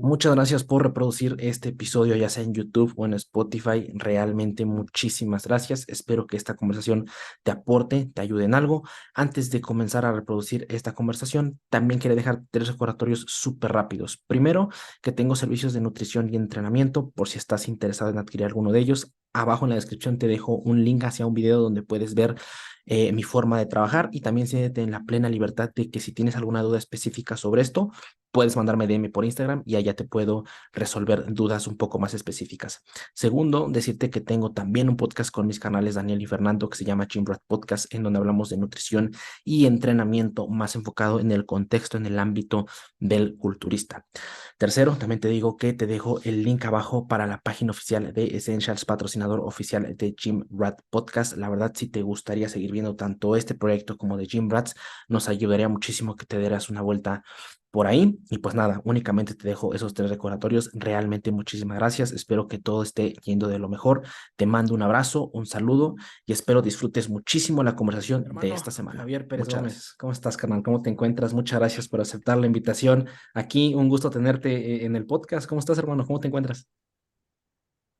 Muchas gracias por reproducir este episodio, ya sea en YouTube o en Spotify. Realmente muchísimas gracias. Espero que esta conversación te aporte, te ayude en algo. Antes de comenzar a reproducir esta conversación, también quiero dejar tres recordatorios súper rápidos. Primero, que tengo servicios de nutrición y entrenamiento por si estás interesado en adquirir alguno de ellos. Abajo en la descripción te dejo un link hacia un video donde puedes ver mi forma de trabajar y también siéntete en la plena libertad de que si tienes alguna duda específica sobre esto, puedes mandarme DM por Instagram y allá te puedo resolver dudas un poco más específicas. Segundo, decirte que tengo también un podcast con mis canales Daniel y Fernando que se llama Gym Rat Podcast, en donde hablamos de nutrición y entrenamiento más enfocado en el contexto, en el ámbito del culturista. Tercero, también te digo que te dejo el link abajo para la página oficial de Essentials, patrocinador oficial de Gym Rat Podcast. La verdad, si te gustaría seguir viendo tanto este proyecto como de Gym Rats, nos ayudaría muchísimo que te dieras una vuelta por ahí. Y pues nada, únicamente te dejo esos tres recordatorios. Realmente muchísimas gracias. Espero que todo esté yendo de lo mejor. Te mando un abrazo, un saludo y espero disfrutes muchísimo la conversación de esta semana. Javier Pérez Muchas Gómez, gracias. ¿Cómo estás, carnal? ¿Cómo te encuentras? Muchas gracias por aceptar la invitación. Aquí un gusto tenerte en el podcast. ¿Cómo estás, hermano? ¿Cómo te encuentras?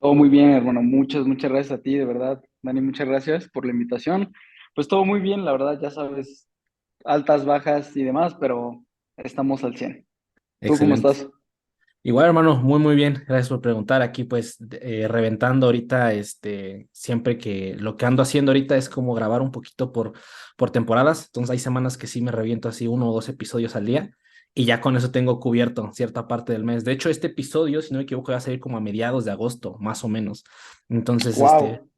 Todo muy bien, hermano. Muchas gracias a ti, de verdad. Dani, muchas gracias por la invitación. Pues todo muy bien, la verdad, ya sabes, altas, bajas y demás, pero estamos al 100. ¿Tú cómo Excelente. estás? Igual, hermano, muy, muy bien. Gracias por preguntar. Aquí, pues, reventando ahorita, siempre que lo que ando haciendo ahorita es como grabar un poquito por temporadas. Entonces, hay semanas que sí me reviento así uno o dos episodios al día y ya con eso tengo cubierto cierta parte del mes. De hecho, este episodio, si no me equivoco, va a salir como a mediados de agosto, más o menos. Entonces, Wow.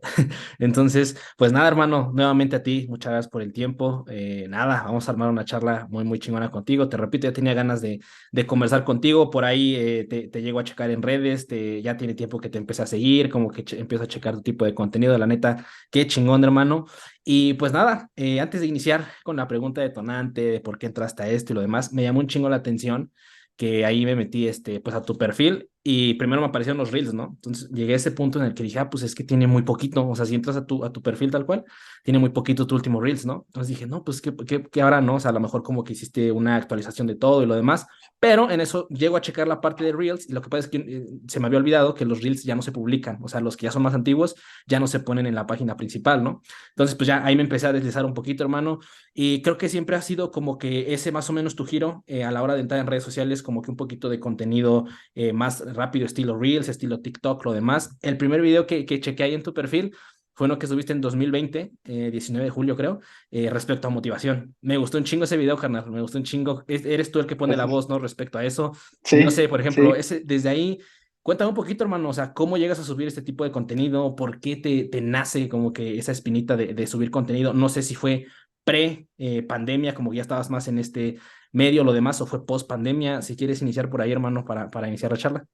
entonces, pues nada, hermano, nuevamente a ti, muchas gracias por el tiempo. Nada, vamos a armar una charla muy, muy chingona contigo. Te repito, ya tenía ganas de conversar contigo. Por ahí te llego a checar en redes, ya tiene tiempo que te empecé a seguir, como que empiezo a checar tu tipo de contenido, la neta, qué chingón, hermano. Y pues nada, antes de iniciar con la pregunta detonante de por qué entraste a esto y lo demás, me llamó un chingo la atención que ahí me metí pues a tu perfil y primero me aparecieron los reels, ¿no? Entonces llegué a ese punto en el que dije, pues es que tiene muy poquito, o sea, si entras a tu perfil tal cual, tiene muy poquito tu último reels, ¿no? Entonces dije, no, pues ¿qué habrá, no? O sea, a lo mejor como que hiciste una actualización de todo y lo demás, pero en eso llego a checar la parte de Reels y lo que pasa es que se me había olvidado que los Reels ya no se publican, o sea, los que ya son más antiguos ya no se ponen en la página principal, ¿no? Entonces, pues ya ahí me empecé a deslizar un poquito, hermano, y creo que siempre ha sido como que ese más o menos tu giro a la hora de entrar en redes sociales, como que un poquito de contenido más rápido, estilo Reels, estilo TikTok, lo demás. El primer video que chequé ahí en tu perfil fue uno que subiste en 2020, 19 de julio creo, respecto a motivación. Me gustó un chingo ese video, carnal, me gustó un chingo. Eres tú el que pone la Gracias. voz, ¿no? Respecto a eso. Y no sé, Sí, por ejemplo, sí. desde ahí, cuéntame un poquito, hermano, o sea, ¿cómo llegas a subir este tipo de contenido? ¿Por qué te nace como que esa espinita de subir contenido? No sé si fue pre-pandemia, como que ya estabas más en este medio, lo demás, o fue post-pandemia. Si quieres iniciar por ahí, hermano, para iniciar la charla.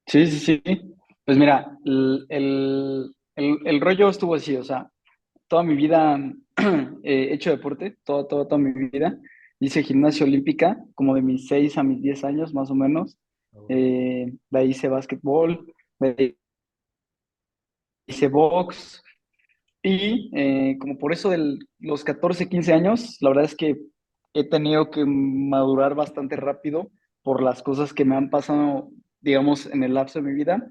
Sí, sí, sí. Pues mira, el rollo estuvo así, o sea, toda mi vida he hecho deporte, toda mi vida. Hice gimnasia olímpica, como de mis 6 a mis 10 años, más o menos. De ahí hice básquetbol, de ahí hice box. Y como por eso de los 14 15 años, la verdad es que he tenido que madurar bastante rápido por las cosas que me han pasado, digamos, en el lapso de mi vida.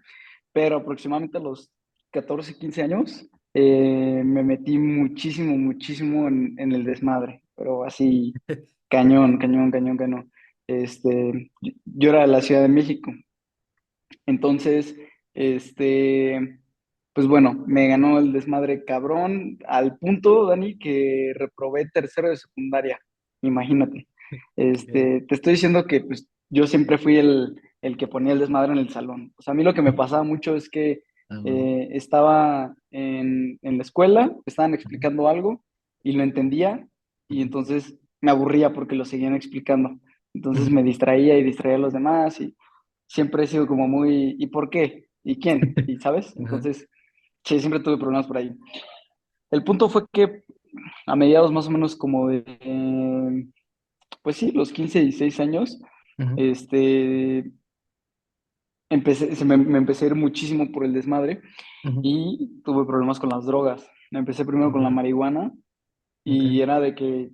Pero aproximadamente a los 14 15 años me metí muchísimo en el desmadre. Pero así, cañón. Yo era de la Ciudad de México. Entonces, pues bueno, me ganó el desmadre cabrón al punto, Dani, que reprobé tercero de secundaria. Imagínate. Ok. Te estoy diciendo que pues yo siempre fui el que ponía el desmadre en el salón. O sea, a mí lo que me pasaba mucho es que Ah, bueno. estaba en la escuela, estaban Ujú, explicando algo y lo entendía y ujú, entonces me aburría porque lo seguían explicando. Entonces ujú. me distraía y distraía a los demás y siempre he sido como muy, ¿y por qué? ¿Y quién? ¿Y sabes? Ajá. Entonces, sí, siempre tuve problemas por ahí. El punto fue que a mediados más o menos como de, pues sí, los 15 16 años, Ujú, este, me empecé a ir muchísimo por el desmadre ujú. y tuve problemas con las drogas. Me empecé primero con la Ok, marihuana ok. y era de que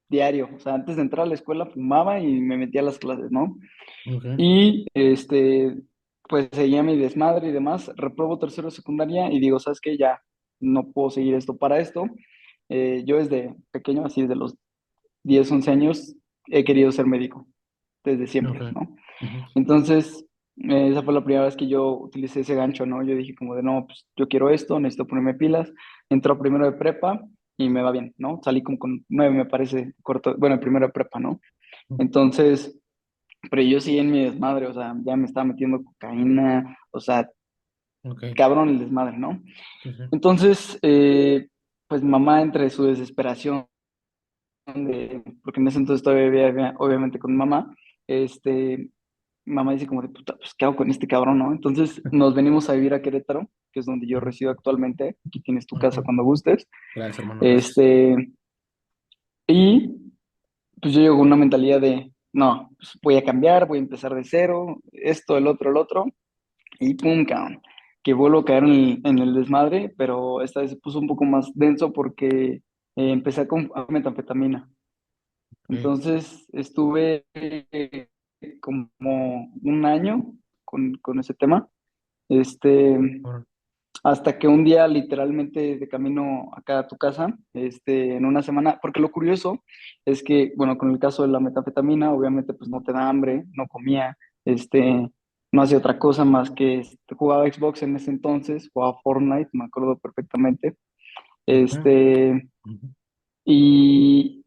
diario. O sea, antes de entrar a la escuela fumaba y me metía a las clases, ¿no? Ok, Y pues seguía mi desmadre y demás. Reprobo tercero de secundaria y digo, ¿sabes qué? Ya no puedo seguir esto para esto. Yo desde pequeño, así desde los 10 11 años, he querido ser médico, desde ok. siempre, ¿no? Ujú, Entonces, esa fue la primera vez que yo utilicé ese gancho, ¿no? Yo dije como de, no, pues yo quiero esto, necesito ponerme pilas. Entro a primero de prepa y me va bien, ¿no? Salí como con 9, me parece, corto, bueno, primero de prepa, ¿no? ujú. Entonces, pero yo sí en mi desmadre, o sea, ya me estaba metiendo cocaína, o sea, Ok, cabrón el desmadre, ¿no? sí, sí. Entonces, pues mamá entre su desesperación, porque en ese entonces todavía vivía, obviamente con mamá, este, mamá dice como de, puta, pues, ¿qué hago con este cabrón, no? Entonces nos venimos a vivir a Querétaro, que es donde yo Ujú, resido actualmente. Aquí tienes tu casa ok. cuando gustes. Gracias, hermano, gracias. Este, y pues yo llego con una mentalidad de, no, pues voy a cambiar, voy a empezar de cero, esto, el otro, y pum, cabrón, que vuelvo a caer en el desmadre, pero esta vez se puso un poco más denso porque empecé a metanfetamina. Ok, Entonces estuve como un año con ese tema, este, bueno, hasta que un día literalmente de camino acá a tu casa, en una semana, porque lo curioso es que, bueno, con el caso de la metanfetamina, obviamente pues no te da hambre, no comía, no hacía otra cosa más que jugaba Xbox en ese entonces, jugaba Fortnite, me acuerdo perfectamente, ok. este, Ujú, y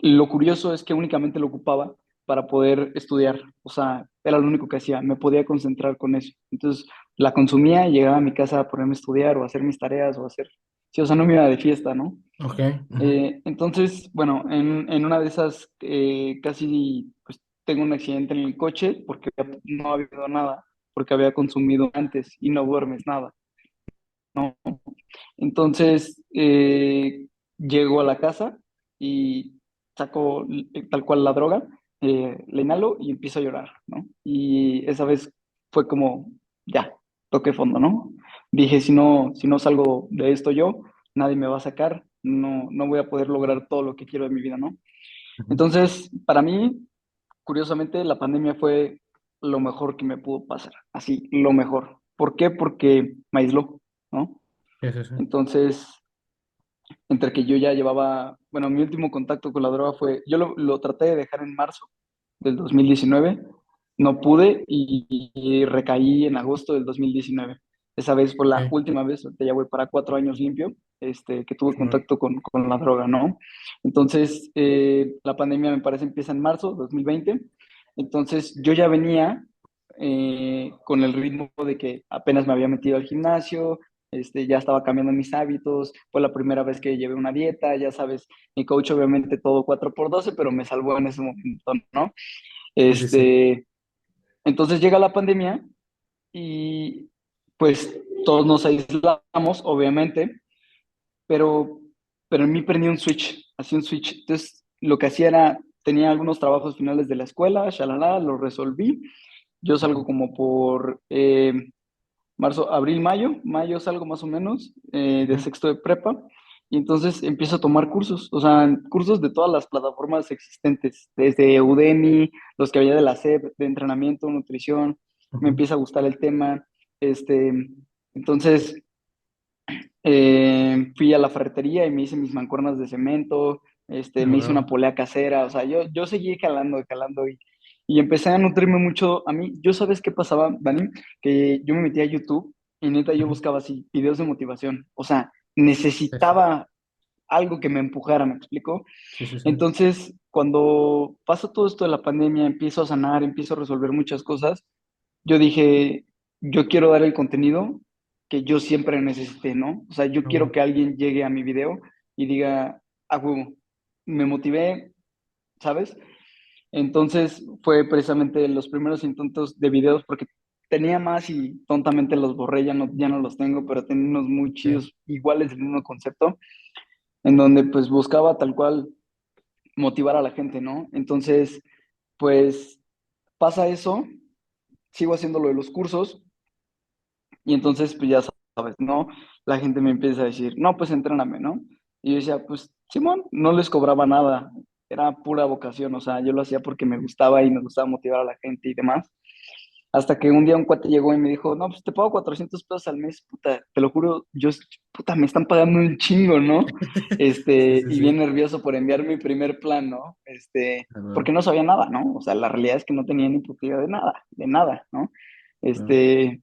lo curioso es que únicamente lo ocupaba para poder estudiar, o sea, era lo único que hacía, me podía concentrar con eso. Entonces, la consumía y llegaba a mi casa a ponerme a estudiar o a hacer mis tareas o a hacer, sí, o sea, no me iba de fiesta, ¿no? ok, ujú, Entonces, bueno, en una de esas casi, pues, tengo un accidente en el coche porque no había bebido nada, porque había consumido antes y no duermes nada, ¿no? Entonces, llego a la casa y saco tal cual la droga, la inhalo y empiezo a llorar, ¿no? Y esa vez fue como, ya, toqué fondo, ¿no? Dije, si no salgo de esto yo, nadie me va a sacar, no voy a poder lograr todo lo que quiero de mi vida, ¿no? ujú. Entonces, para mí, curiosamente, la pandemia fue lo mejor que me pudo pasar, así, lo mejor. ¿Por qué? Porque me aisló, ¿no? Sí, sí, sí. Entonces, entre que yo ya llevaba, bueno, mi último contacto con la droga fue, yo lo traté de dejar en marzo del 2019, no pude y recaí en agosto del 2019. Esa vez fue la Ok, última vez, ahorita ya voy para 4 años limpio, que tuve chingón. contacto con la droga, ¿no? Entonces, la pandemia me parece empieza en marzo 2020, entonces yo ya venía con el ritmo de que apenas me había metido al gimnasio, ya estaba cambiando mis hábitos, fue la primera vez que llevé una dieta, ya sabes, mi coach obviamente todo 4x12 pero me salvó en ese momento, ¿no? Sí, sí, sí. Este, entonces llega la pandemia y pues todos nos aislamos, obviamente, pero, pero en mí prendí un switch, hacía un switch. Entonces lo que hacía era, tenía algunos trabajos finales de la escuela, shalala, los resolví. Yo salgo Ujú, como por marzo, abril, mayo salgo más o menos de ujú, sexto de prepa y entonces empiezo a tomar cursos, o sea, cursos de todas las plataformas existentes, desde Udemy, los que había de la SEP, de entrenamiento, nutrición, me ujú. empieza a gustar el tema, este, entonces fui a la ferretería y me hice mis mancuernas de cemento, Ah, me hice una huevo. polea casera, o sea, yo seguí calando, calando y empecé a nutrirme mucho. A mí, yo sabes qué pasaba, Dani, que yo me metía a YouTube y neta yo Ujú, buscaba así videos de motivación, o sea, sí, sí, necesitaba algo que me empujara, ¿me explico? sí, sí, sí. Entonces, cuando pasa todo esto de la pandemia, empiezo a sanar, empiezo a resolver muchas cosas, yo dije, yo quiero dar el contenido que yo siempre necesité, ¿no? O sea, yo Ah, quiero huevo. que alguien llegue a mi video y diga, ah, huevo, me motivé, ¿sabes? Entonces fue precisamente los primeros intentos de videos porque tenía más y tontamente los borré, ya no los tengo, pero tenía unos muy Sí. chidos, iguales del mismo concepto, en donde pues buscaba tal cual motivar a la gente, ¿no? Entonces, pues pasa eso, sigo haciendo lo de los cursos y entonces pues ya sabes, ¿no? La gente me empieza a decir, no, pues entréname, ¿no? Y yo decía, pues Simón, no les cobraba nada, era pura vocación, o sea, yo lo hacía porque me gustaba y me gustaba motivar a la gente y demás. Hasta que un día un cuate llegó y me dijo, no, pues te pago 400 pesos al mes, puta, te lo juro, puta, me están pagando un chingo, ¿no? Sí, sí, Y bien sí. nervioso por enviar mi primer plan, ¿no? Ah, Porque no sabía nada, ¿no? O sea, la realidad es que no tenía ni puta idea de nada, ¿no? ah, Este,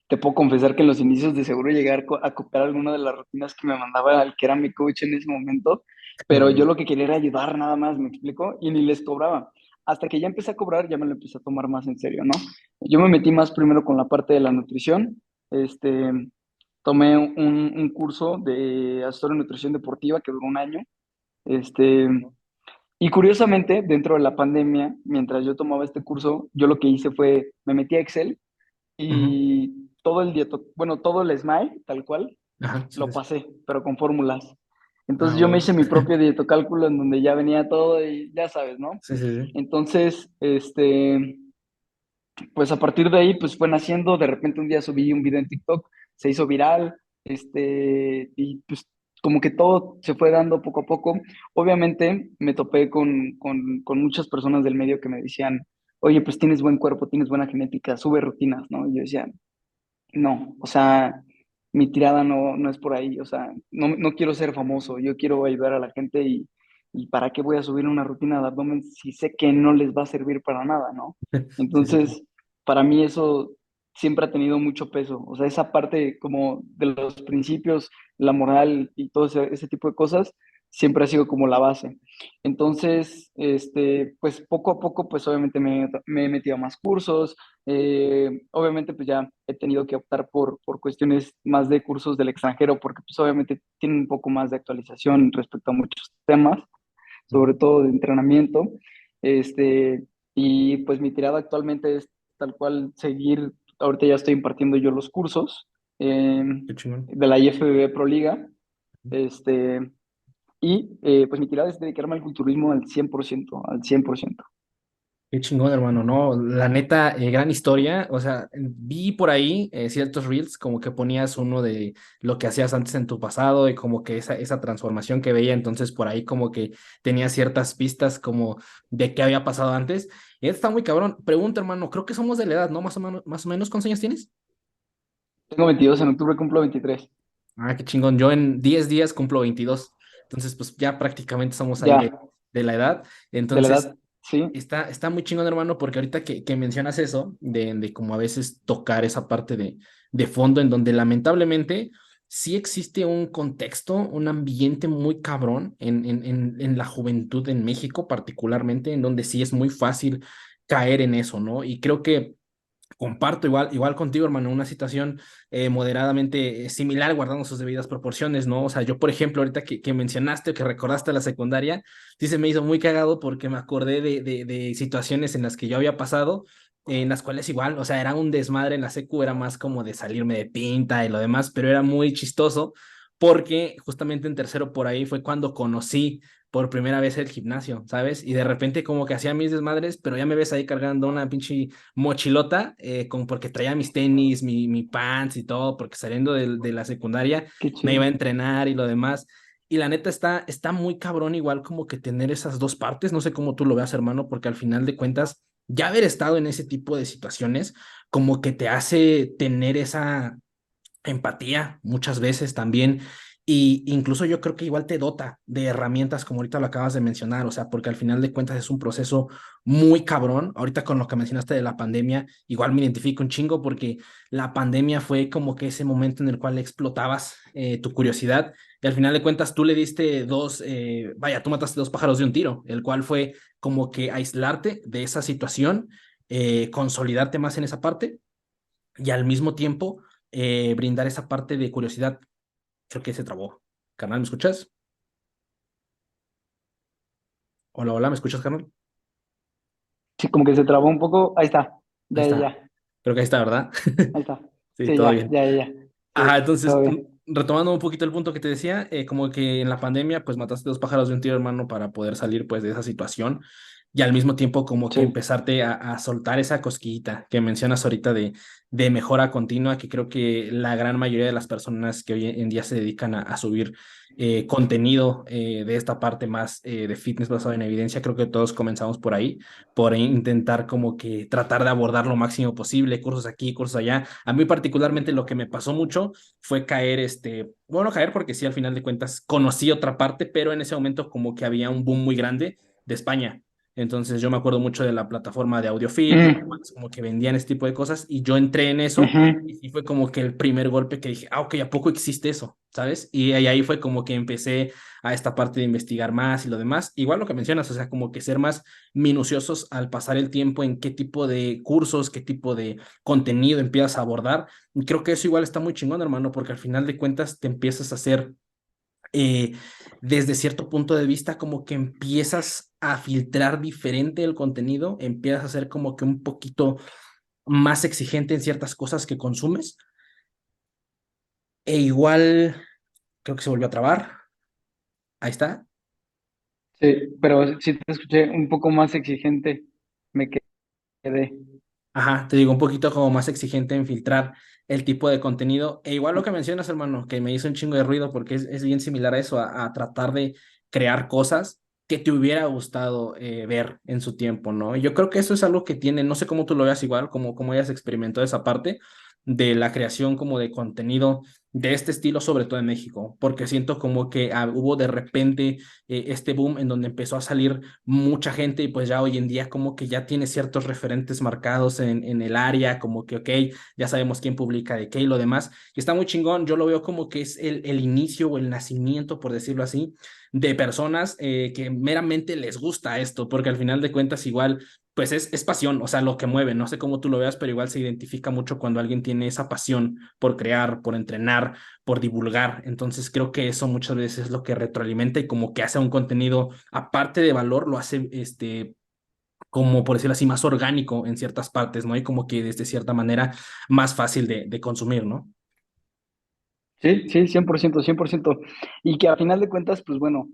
Te puedo confesar que en los inicios de seguro llegar a copiar alguna de las rutinas que me mandaba el que era mi coach en ese momento, pero yo ah, lo que quería era ayudar nada más, ¿me explico? Y ni les cobraba. Hasta que ya empecé a cobrar, ya me lo empecé a tomar más en serio, ¿no? Yo me metí más primero con la parte de la nutrición. Este, Tomé un curso de asesor en nutrición deportiva que duró un año. Este, y curiosamente, dentro de la pandemia, mientras yo tomaba este curso, yo lo que hice fue, me metí a Excel ujú. y todo el bueno, todo el SMAE, tal cual, Ajá, sí, lo sí, sí. pasé, pero con fórmulas. Ah, Entonces yo me huevo. hice mi propio dietocálculo en donde ya venía todo y ya sabes, ¿no? Sí, sí, sí. Entonces, pues a partir de ahí, pues fue naciendo, de repente un día subí un video en TikTok, se hizo viral, y pues como que todo se fue dando poco a poco. Obviamente me topé con muchas personas del medio que me decían, oye, pues tienes buen cuerpo, tienes buena genética, sube rutinas, ¿no? Y yo decía, no, o sea, mi tirada no es por ahí, o sea, no quiero ser famoso, yo quiero ayudar a la gente y ¿para qué voy a subir una rutina de abdomen si sé que no les va a servir para nada, ¿no? Sí, sí, sí. Entonces, para mí eso siempre ha tenido mucho peso, o sea, esa parte como de los principios, la moral y todo ese tipo de cosas, siempre ha sido como la base. Entonces, pues poco a poco, pues obviamente me he metido a más cursos, obviamente, pues ya he tenido que optar por cuestiones más de cursos del extranjero, porque pues obviamente tienen un poco más de actualización respecto a muchos temas, sobre Ujú. todo de entrenamiento. Este, y pues mi tirada actualmente es tal cual seguir, ahorita ya estoy impartiendo yo los cursos Qué chingón. de la IFBB Pro Liga, este, pues mi tirada es dedicarme al culturismo al 100%, al 100%. Qué chingón, hermano, no, la neta, gran historia, o sea, vi por ahí ciertos reels como que ponías uno de lo que hacías antes en tu pasado y como que esa transformación que veía, entonces por ahí como que tenía ciertas pistas como de qué había pasado antes, y está muy cabrón. Pregunta, hermano, creo que somos de la edad, ¿no? Más o menos, ¿cuántos años tienes? Tengo 22, en octubre cumplo 23. Ah, qué chingón, yo en 10 días cumplo 22, entonces pues ya prácticamente somos ahí Ya, de la edad, de la entonces... edad, sí. Está muy chingón, hermano, porque ahorita que mencionas eso, de como a veces tocar esa parte de fondo, en donde lamentablemente sí existe un contexto, un ambiente muy cabrón en la juventud en México, particularmente, en donde sí es muy fácil caer en eso, ¿no? Y creo que comparto igual contigo, hermano, una situación moderadamente similar, guardando sus debidas proporciones, ¿no? O sea, yo, por ejemplo, ahorita que mencionaste o que recordaste la secundaria, sí se me hizo muy cagado porque me acordé de situaciones en las que yo había pasado, en las cuales igual, o sea, era un desmadre en la secu, era más como de salirme de pinta y lo demás, pero era muy chistoso porque justamente en tercero por ahí fue cuando conocí por primera vez el gimnasio, ¿sabes? Y de repente como que hacía mis desmadres, pero ya me ves ahí cargando una pinche mochilota, porque traía mis tenis, mi pants y todo, porque saliendo de la secundaria Qué me iba chido. a entrenar y lo demás. Y la neta está muy cabrón igual como que tener esas dos partes, no sé cómo tú lo veas, hermano, porque al final de cuentas, ya haber estado en ese tipo de situaciones, como que te hace tener esa empatía muchas veces también. Y incluso yo creo que igual te dota de herramientas como ahorita lo acabas de mencionar, o sea, porque al final de cuentas es un proceso muy cabrón. Ahorita con lo que mencionaste de la pandemia, igual me identifico un chingo porque la pandemia fue como que ese momento en el cual explotabas tu curiosidad y al final de cuentas tú le diste vaya, tú mataste dos pájaros de un tiro, el cual fue como que aislarte de esa situación, consolidarte más en esa parte y al mismo tiempo brindar esa parte de curiosidad. Creo que se trabó. Carnal, ¿me escuchas? Hola, hola, ¿me escuchas, carnal? Sí, como que se trabó un poco. Ahí está. Ahí Ya, ya, está. ya. Creo que ahí está, ¿verdad? Ahí está. Sí, Sí, todo ya, bien. ya, ya, ya. Ajá, Sí, entonces, todo bien. retomando un poquito el punto que te decía, como que en la pandemia, pues mataste dos pájaros de un tiro, hermano, para poder salir, pues, de esa situación y al mismo tiempo como que Sí. empezarte a soltar esa cosquillita que mencionas ahorita de mejora continua, que creo que la gran mayoría de las personas que hoy en día se dedican a subir contenido de esta parte más de fitness basado en evidencia. Creo que todos comenzamos por ahí, por intentar como que tratar de abordar lo máximo posible, cursos aquí, cursos allá. A mí particularmente lo que me pasó mucho fue caer, bueno, caer porque sí, al final de cuentas conocí otra parte, pero en ese momento como que había un boom muy grande de España. Entonces yo me acuerdo mucho de la plataforma de AudioFit, y Mm, demás, como que vendían este tipo de cosas y yo entré en eso ujú. y sí fue como que el primer golpe que dije, ok, ¿a poco existe eso? ¿Sabes? Y ahí fue como que empecé a esta parte de investigar más y lo demás. Igual lo que mencionas, o sea, como que ser más minuciosos al pasar el tiempo en qué tipo de cursos, qué tipo de contenido empiezas a abordar. Y creo que eso igual está muy chingón, hermano, porque al final de cuentas te empiezas a hacer eh, desde cierto punto de vista, como que empiezas a filtrar diferente el contenido, empiezas a ser como que un poquito más exigente en ciertas cosas que consumes. E igual, creo que se volvió a trabar. Ahí está. Sí, pero sí te escuché un poco más exigente, me quedé. Ajá, te digo, un poquito como más exigente en filtrar el tipo de contenido. E igual lo que mencionas, hermano, que me hizo un chingo de ruido porque es bien similar a eso, a tratar de crear cosas que te hubiera gustado ver en su tiempo, ¿no? Yo creo que eso es algo que tiene, no sé cómo tú lo veas igual, como hayas experimentado esa parte de la creación como de contenido de este estilo, sobre todo en México, porque siento como que hubo de repente este boom en donde empezó a salir mucha gente y pues ya hoy en día como que ya tiene ciertos referentes marcados en el área, como que, ok, ya sabemos quién publica de qué y lo demás, y está muy chingón, yo lo veo como que es el inicio o el nacimiento, por decirlo así, de personas que meramente les gusta esto, porque al final de cuentas igual pues es pasión, o sea, lo que mueve, no sé cómo tú lo veas, pero igual se identifica mucho cuando alguien tiene esa pasión por crear, por entrenar, por divulgar. Entonces creo que eso muchas veces es lo que retroalimenta y como que hace un contenido, aparte de valor, lo hace como por decirlo así, más orgánico en ciertas partes, ¿no? Y como que desde cierta manera más fácil de consumir, ¿no? Sí, sí, 100%, 100%. Y que a final de cuentas, pues bueno,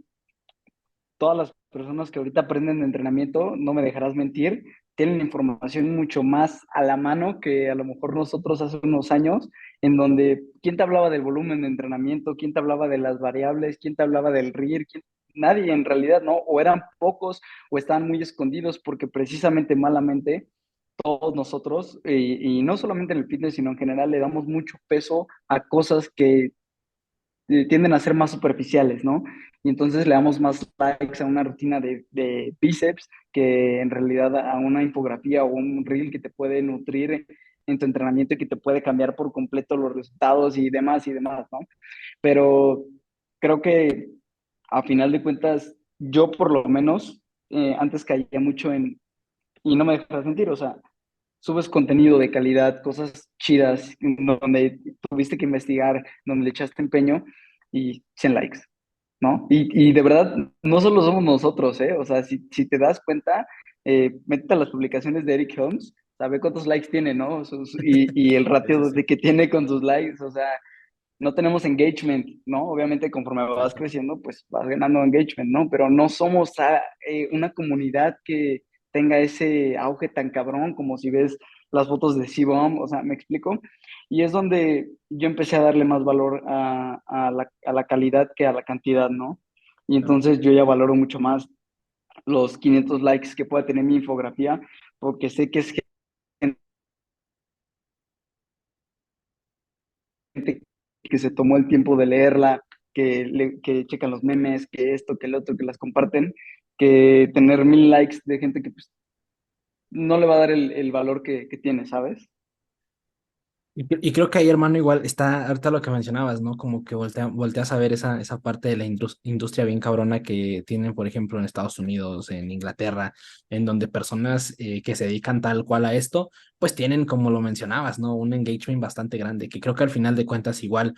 todas las personas que ahorita aprenden de entrenamiento, no me dejarás mentir, tienen información mucho más a la mano que a lo mejor nosotros hace unos años, en donde quién te hablaba del volumen de entrenamiento, quién te hablaba de las variables, quién te hablaba del RIR, nadie en realidad, ¿no? O eran pocos o estaban muy escondidos porque precisamente malamente todos nosotros, y no solamente en el fitness, sino en general, le damos mucho peso a cosas que tienden a ser más superficiales, ¿no? Y entonces le damos más likes a una rutina de bíceps que en realidad a una infografía o un reel que te puede nutrir en tu entrenamiento y que te puede cambiar por completo los resultados y demás, ¿no? Pero creo que a final de cuentas, yo por lo menos antes caía mucho en, y no me dejas mentir, o sea, subes contenido de calidad, cosas chidas, donde tuviste que investigar, donde le echaste empeño y 100 likes, ¿no? Y de verdad, no solo somos nosotros, ¿eh? O sea, si te das cuenta, métete a las publicaciones de Eric Holmes, sabe cuántos likes tiene, ¿no? Y el Sí, sí, ratio de sí. que tiene con sus likes, o sea, no tenemos engagement, ¿no? Obviamente conforme vas Exacto. creciendo, pues vas ganando engagement, ¿no? Pero no somos una comunidad que tenga ese auge tan cabrón como si ves las fotos de C-Bomb, o sea, ¿me explico? Y es donde yo empecé a darle más valor a la calidad que a la cantidad, ¿no? Y Claro. entonces yo ya valoro mucho más los 500 likes que pueda tener mi infografía, porque sé que es gente que se tomó el tiempo de leerla, que checan los memes, que esto, que el otro, que las comparten, que tener 1000 likes de gente que pues, no le va a dar el valor que tiene, ¿sabes? Y creo que ahí, hermano, igual está ahorita lo que mencionabas, ¿no? Como que volteas a ver esa parte de la industria bien cabrona que tienen, por ejemplo, en Estados Unidos, en Inglaterra, en donde personas que se dedican tal cual a esto, pues tienen, como lo mencionabas, ¿no? Un engagement bastante grande, que creo que al final de cuentas igual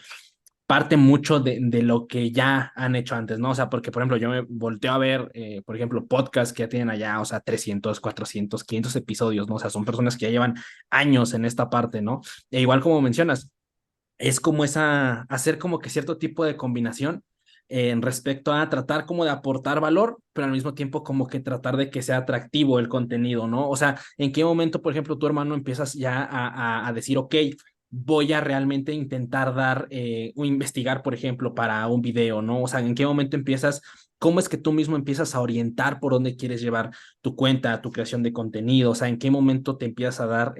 parte mucho de lo que ya han hecho antes, ¿no? O sea, porque, por ejemplo, yo me volteo a ver, por ejemplo, podcasts que ya tienen allá, o sea, 300 400 500 episodios, ¿no? O sea, son personas que ya llevan años en esta parte, ¿no? E igual como mencionas, es como hacer como que cierto tipo de combinación en respecto a tratar como de aportar valor, pero al mismo tiempo como que tratar de que sea atractivo el contenido, ¿no? O sea, ¿en qué momento, por ejemplo, tu hermano empiezas ya a decir, ok, voy a realmente intentar dar o investigar, por ejemplo, para un video, ¿no? O sea, ¿en qué momento empiezas? ¿Cómo es que tú mismo empiezas a orientar por dónde quieres llevar tu cuenta, tu creación de contenido? O sea, ¿en qué momento te empiezas a dar,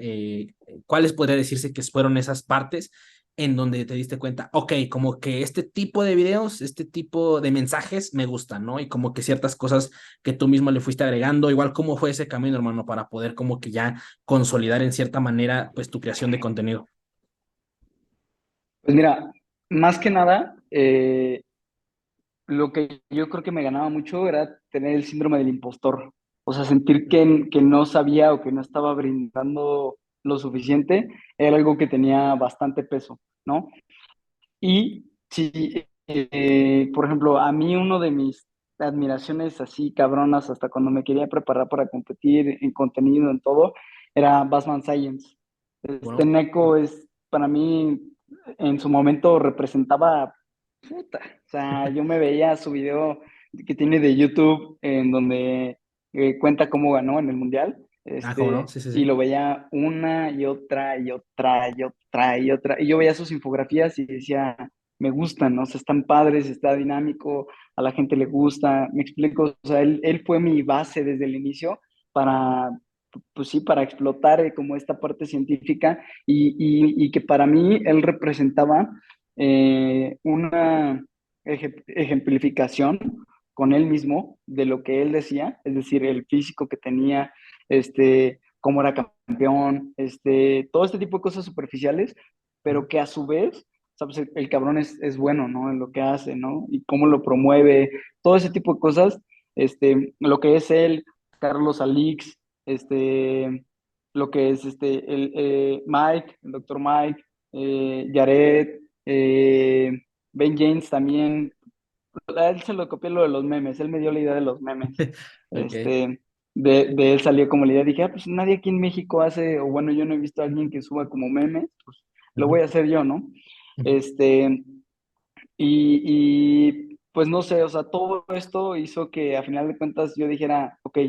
cuáles podría decirse que fueron esas partes en donde te diste cuenta, ok, como que este tipo de videos, este tipo de mensajes me gustan, ¿no? Y como que ciertas cosas que tú mismo le fuiste agregando, igual cómo fue ese camino, hermano, para poder como que ya consolidar en cierta manera, pues, tu creación de contenido. Pues mira, más que nada, lo que yo creo que me ganaba mucho era tener el síndrome del impostor. O sea, sentir que no sabía o que no estaba brindando lo suficiente era algo que tenía bastante peso, ¿no? Y si, por ejemplo, a mí uno de mis admiraciones así cabronas hasta cuando me quería preparar para competir en contenido, en todo, era Batman Science. Este Bueno, Neko es, para mí, en su momento representaba, puta, o sea, yo me veía su video que tiene de YouTube en donde cuenta cómo ganó en el Mundial, ¿cómo no? Sí, sí, y sí. lo veía una y otra y otra y otra y otra, y yo veía sus infografías y decía, me gustan, ¿no? O sea, están padres, está dinámico, a la gente le gusta, me explico, o sea, él fue mi base desde el inicio para, pues sí, para explotar como esta parte científica y que para mí él representaba una ejemplificación con él mismo de lo que él decía, es decir, el físico que tenía, cómo era campeón, todo este tipo de cosas superficiales, pero que a su vez, sabes, el cabrón es bueno, ¿no? En lo que hace, ¿no? Y cómo lo promueve, todo ese tipo de cosas, lo que es él, Carlos Alix, lo que es Mike, el doctor Mike, Jared, Ben James también, a él se lo copié lo de los memes, él me dio la idea de los memes. Ok. Este, de él salió como la idea, dije, pues nadie aquí en México hace, o bueno, yo no he visto a alguien que suba como memes, pues lo Ujú, voy a hacer yo, ¿no? ujú. Este, pues no sé, o sea, todo esto hizo que a final de cuentas yo dijera, ok,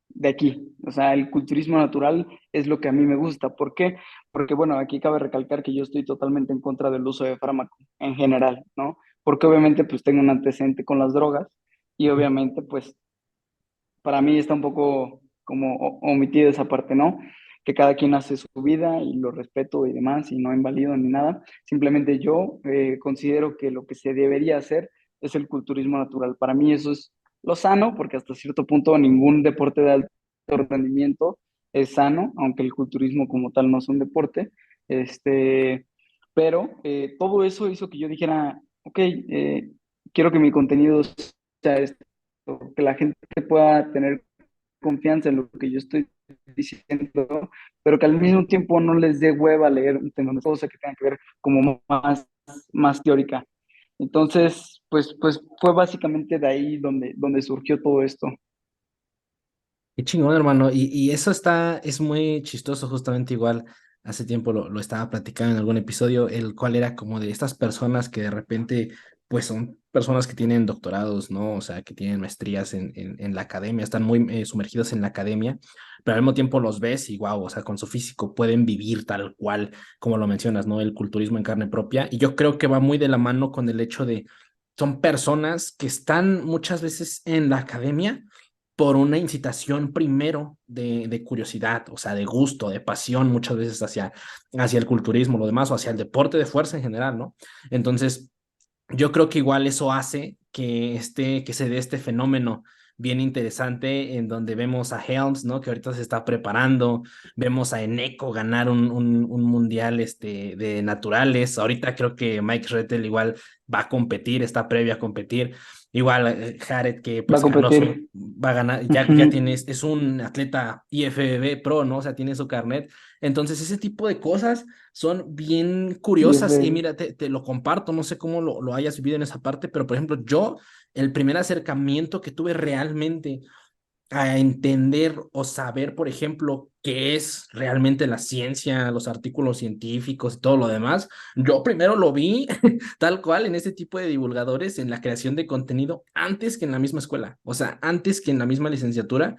de aquí, o sea, el culturismo natural es lo que a mí me gusta. ¿Por qué? Porque bueno, aquí cabe recalcar que yo estoy totalmente en contra del uso de fármaco en general, ¿no? Porque obviamente pues tengo un antecedente con las drogas y obviamente pues para mí está un poco como omitido esa parte, ¿no? Que cada quien hace su vida y lo respeto y demás, y no invalido ni nada. Simplemente yo considero que lo que se debería hacer es el culturismo natural. Para mí eso es lo sano, porque hasta cierto punto ningún deporte de alto rendimiento es sano, aunque el culturismo como tal no es un deporte. Este, pero todo eso hizo que yo dijera, ok, quiero que mi contenido sea esto, que la gente pueda tener confianza en lo que yo estoy diciendo, pero que al mismo tiempo no les dé hueva leer un tema, una cosa que tenga que ver como más teórica. Entonces, pues fue básicamente de ahí donde surgió todo esto. Qué chingón, hermano. Y eso es muy chistoso, justamente igual. Hace tiempo lo estaba platicando en algún episodio, el cual era como de estas personas que de repente, pues son personas que tienen doctorados, ¿no? O sea, que tienen maestrías en la academia, están muy sumergidos en la academia, pero al mismo tiempo los ves y wow, o sea, con su físico pueden vivir tal cual, como lo mencionas, ¿no? El culturismo en carne propia. Y yo creo que va muy de la mano con el hecho de, son personas que están muchas veces en la academia por una incitación primero de curiosidad, o sea, de gusto, de pasión, muchas veces hacia el culturismo, lo demás, o hacia el deporte de fuerza en general, ¿no? Entonces, yo creo que igual eso hace que se dé este fenómeno bien interesante en donde vemos a Helms, ¿no? Que ahorita se está preparando, vemos a Eneco ganar un mundial de naturales, ahorita creo que Mike Rettel igual va a competir, está previo a competir, igual Jared que Va a pues ganó competir. va a ganar, ya Ujú. tienes, es un atleta IFBB Pro, ¿no? O sea, tiene su carnet, entonces ese tipo de cosas son bien Y curiosas y ese, mira, te lo comparto, no sé cómo lo hayas vivido en esa parte, pero por ejemplo, yo, el primer acercamiento que tuve realmente a entender o saber, por ejemplo, qué es realmente la ciencia, los artículos científicos y todo lo demás, yo primero lo vi tal cual en ese tipo de divulgadores en la creación de contenido antes que en la misma escuela, o sea, antes que en la misma licenciatura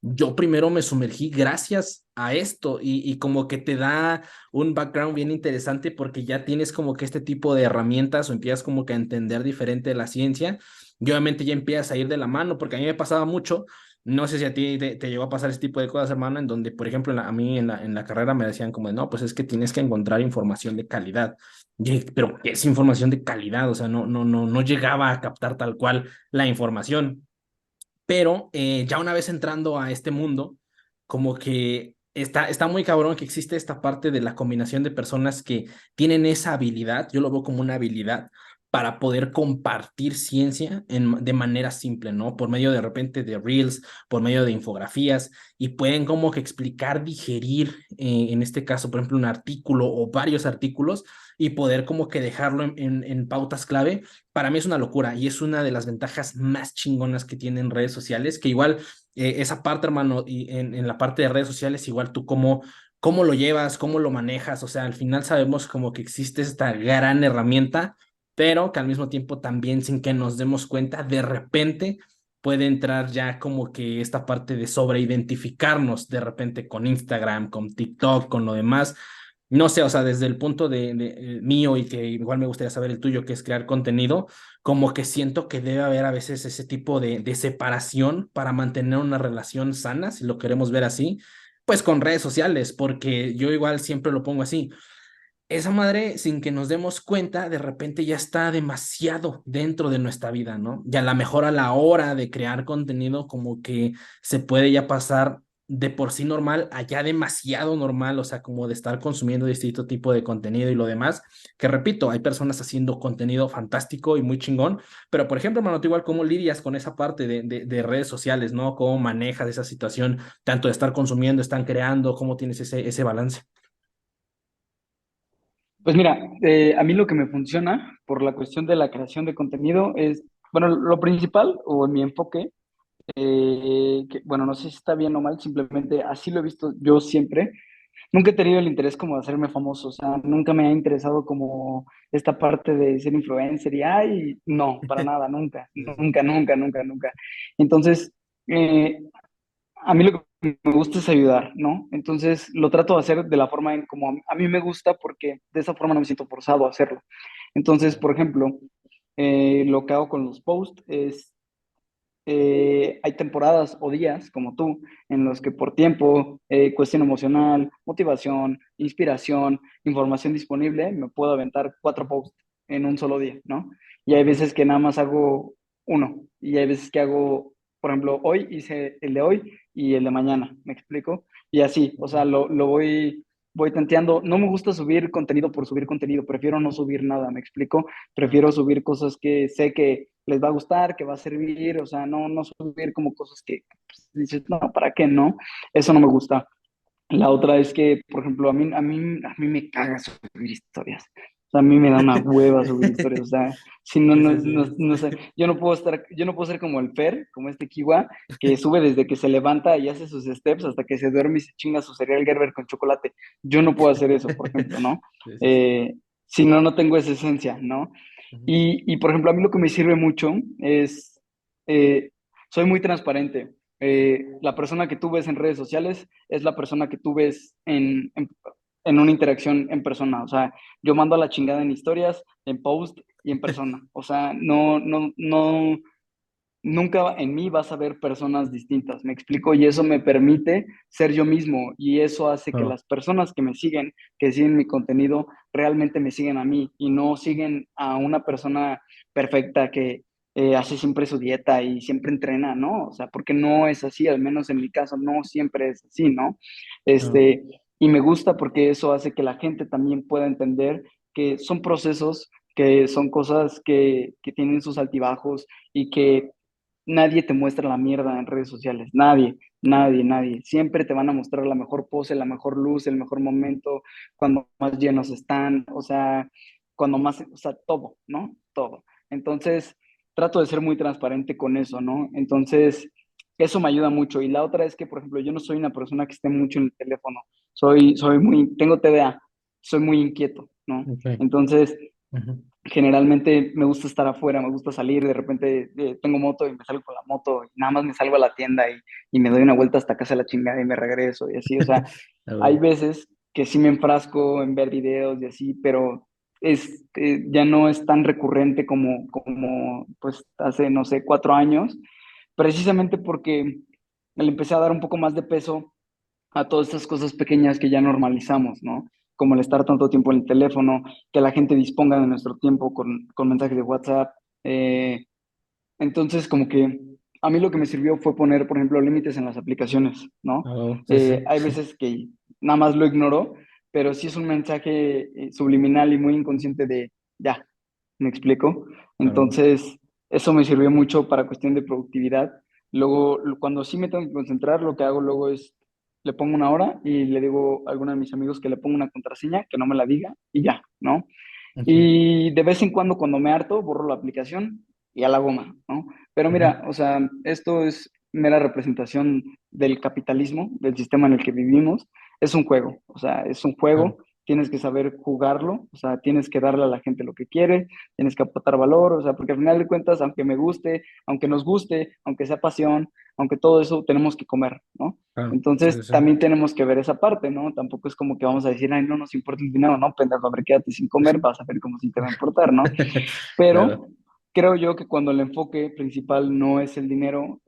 yo primero me sumergí gracias a esto y como que te da un background bien interesante porque ya tienes como que este tipo de herramientas o empiezas como que a entender diferente la ciencia y obviamente ya empiezas a ir de la mano porque a mí me pasaba mucho, no sé si a ti te llegó a pasar ese tipo de cosas, hermano, en donde, por ejemplo, a mí en la carrera me decían como, de, no, pues es que tienes que encontrar información de calidad. Y dije, pero ¿qué es información de calidad? O sea, no llegaba a captar tal cual la información. Pero ya una vez entrando a este mundo, como que está muy cabrón que existe esta parte de la combinación de personas que tienen esa habilidad, yo lo veo como una habilidad para poder compartir ciencia de manera simple, ¿no? Por medio de repente de reels, por medio de infografías, y pueden como que explicar, digerir, en este caso, por ejemplo, un artículo o varios artículos, y poder como que dejarlo en pautas clave para mí es una locura y es una de las ventajas más chingonas que tienen redes sociales, que igual esa parte, hermano, y en la parte de redes sociales, igual tú cómo lo llevas, cómo lo manejas, o sea, al final sabemos como que existe esta gran herramienta, pero que al mismo tiempo también sin que nos demos cuenta, de repente puede entrar ya como que esta parte de sobreidentificarnos de repente con Instagram, con TikTok, con lo demás. No sé, o sea, desde el punto de mío y que igual me gustaría saber el tuyo, que es crear contenido, como que siento que debe haber a veces ese tipo de separación para mantener una relación sana, si lo queremos ver así, pues con redes sociales, porque yo igual siempre lo pongo así. Esa madre, sin que nos demos cuenta, de repente ya está demasiado dentro de nuestra vida, ¿no? Y a lo mejor a la hora de crear contenido, como que se puede ya pasar de por sí normal a ya demasiado normal, o sea, como de estar consumiendo distinto tipo de contenido y lo demás, que repito, hay personas haciendo contenido fantástico y muy chingón, pero por ejemplo, mano, tú igual, ¿cómo lidias con esa parte de redes sociales, ¿no? ¿Cómo manejas esa situación, tanto de estar consumiendo, están creando, cómo tienes ese balance? Pues mira, a mí lo que me funciona por la cuestión de la creación de contenido es, bueno, lo principal o mi enfoque, que, bueno, no sé si está bien o mal, simplemente así lo he visto yo siempre. Nunca he tenido el interés como de hacerme famoso, o sea, nunca me ha interesado como esta parte de ser influencer y, ay, no, para nada, nunca, nunca, nunca, nunca, nunca. Entonces, eh, a mí lo que me gusta es ayudar, ¿no? Entonces lo trato de hacer de la forma en como a mí me gusta porque de esa forma no me siento forzado a hacerlo. Entonces, por ejemplo, lo que hago con los posts es, hay temporadas o días como tú en los que por tiempo, cuestión emocional, motivación, inspiración, información disponible, me puedo aventar 4 posts en un solo día, ¿no? Y hay veces que nada más hago uno y hay veces que hago, por ejemplo, hoy hice el de hoy y el de mañana, ¿me explico? Y así, o sea, lo voy tanteando. No me gusta subir contenido por subir contenido, prefiero no subir nada, ¿me explico? Prefiero subir cosas que sé que les va a gustar, que va a servir, o sea, no subir como cosas que pues, dices, no, ¿para qué no? Eso no me gusta. La otra es que, por ejemplo, a mí me caga subir historias. O sea, a mí me da una hueva subir historias. O sea, si no, Sí, no, sí, no, sí. no sé, yo no puedo ser como el Fer, como este Kiwa, que sube desde que se levanta y hace sus steps hasta que se duerme y se chinga su cereal Gerber con chocolate. Yo no puedo hacer eso, por ejemplo, ¿no? Sí, sí, sí. Eh, si no, no tengo esa esencia, ¿no? Ujú. Y, por ejemplo, a mí lo que me sirve mucho es, eh, soy muy transparente. La persona que tú ves en redes sociales es la persona que tú ves en una interacción en persona. O sea, yo mando a la chingada en historias, en post y en persona. O sea, nunca en mí vas a ver personas distintas, me explico, y eso me permite ser yo mismo y eso hace que Claro. las personas que me siguen, que siguen mi contenido, realmente me siguen a mí y no siguen a una persona perfecta que hace siempre su dieta y siempre entrena, ¿no? O sea, porque no es así, al menos en mi caso, no siempre es así, ¿no? Claro. Este, y me gusta porque eso hace que la gente también pueda entender que son procesos, que son cosas que tienen sus altibajos y que nadie te muestra la mierda en redes sociales, nadie, nadie, nadie. Siempre te van a mostrar la mejor pose, la mejor luz, el mejor momento, cuando más llenos están, o sea, cuando más, o sea, todo, ¿no? Todo. Entonces, trato de ser muy transparente con eso, ¿no? Entonces, eso me ayuda mucho. Y la otra es que, por ejemplo, yo no soy una persona que esté mucho en el teléfono, tengo TDA, soy muy inquieto, ¿no? Ok. Entonces, Ujú. generalmente me gusta estar afuera, me gusta salir, de repente tengo moto y me salgo con la moto, y nada más me salgo a la tienda y me doy una vuelta hasta casa de la chingada y me regreso y así, o sea, Ah, hay huevo. veces que sí me enfrasco en ver videos y así, pero ya no es tan recurrente como pues hace, no sé, 4 años, precisamente porque le empecé a dar un poco más de peso a todas estas cosas pequeñas que ya normalizamos, ¿no? Como el estar tanto tiempo en el teléfono, que la gente disponga de nuestro tiempo con mensajes de WhatsApp. eh, entonces, como que a mí lo que me sirvió fue poner, por ejemplo, límites en las aplicaciones, ¿no? Ah, huevo, sí, sí. Hay veces que nada más lo ignoro, pero sí es un mensaje subliminal y muy inconsciente de, ya, ¿me explico? Claro. Entonces, eso me sirvió mucho para cuestión de productividad. Luego, cuando sí me tengo que concentrar, lo que hago luego es, le pongo una hora y le digo a alguno de mis amigos que le ponga una contraseña, que no me la diga y ya, ¿no? Ok. Y de vez en cuando, cuando me harto, borro la aplicación y a la goma, ¿no? Pero Ujú. mira, o sea, esto es mera representación del capitalismo, del sistema en el que vivimos. Es un juego, o sea, es un Claro. juego, tienes que saber jugarlo, o sea, tienes que darle a la gente lo que quiere, tienes que aportar valor, o sea, porque al final de cuentas, aunque me guste, aunque nos guste, aunque sea pasión, aunque todo eso, tenemos que comer, ¿no? Claro. Sí, sí, Entonces, sí. también tenemos que ver esa parte, ¿no? Tampoco es como que vamos a decir, ay, no nos importa el dinero, no, pendejo, a ver, quédate sin comer, vas a ver cómo sí te va a importar, ¿no? Claro. Pero creo yo que cuando el enfoque principal no es el dinero,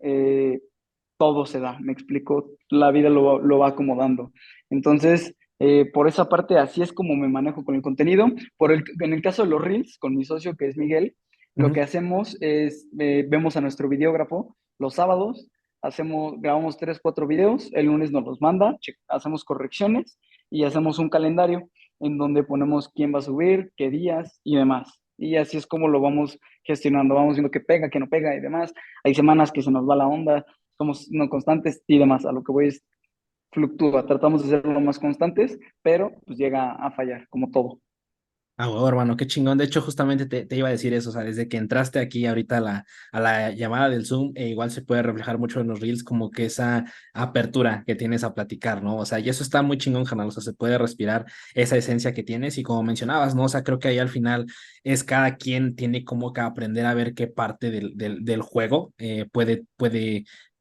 todo se da, me explico, la vida lo va acomodando. Entonces, por esa parte, así es como me manejo con el contenido. En el caso de los Reels, con mi socio que es Miguel, lo que Ujú. hacemos es, vemos a nuestro videógrafo los sábados, grabamos 3, 4 videos, el lunes nos los manda, hacemos correcciones y hacemos un calendario en donde ponemos quién va a subir, qué días y demás. Y así es como lo vamos gestionando, vamos viendo qué pega, qué no pega y demás. Hay semanas que se nos va la onda, somos no constantes y demás. A lo que voy es fluctúa. Tratamos de ser lo más constantes, pero pues llega a fallar, como todo. Ah, huevo, hermano, qué chingón. De hecho, justamente te iba a decir eso, o sea, desde que entraste aquí ahorita a la llamada del Zoom, igual se puede reflejar mucho en los Reels, como que esa apertura que tienes a platicar, ¿no? O sea, y eso está muy chingón, canal, o sea, se puede respirar esa esencia que tienes y como mencionabas, ¿no? O sea, creo que ahí al final es cada quien tiene como que aprender a ver qué parte del juego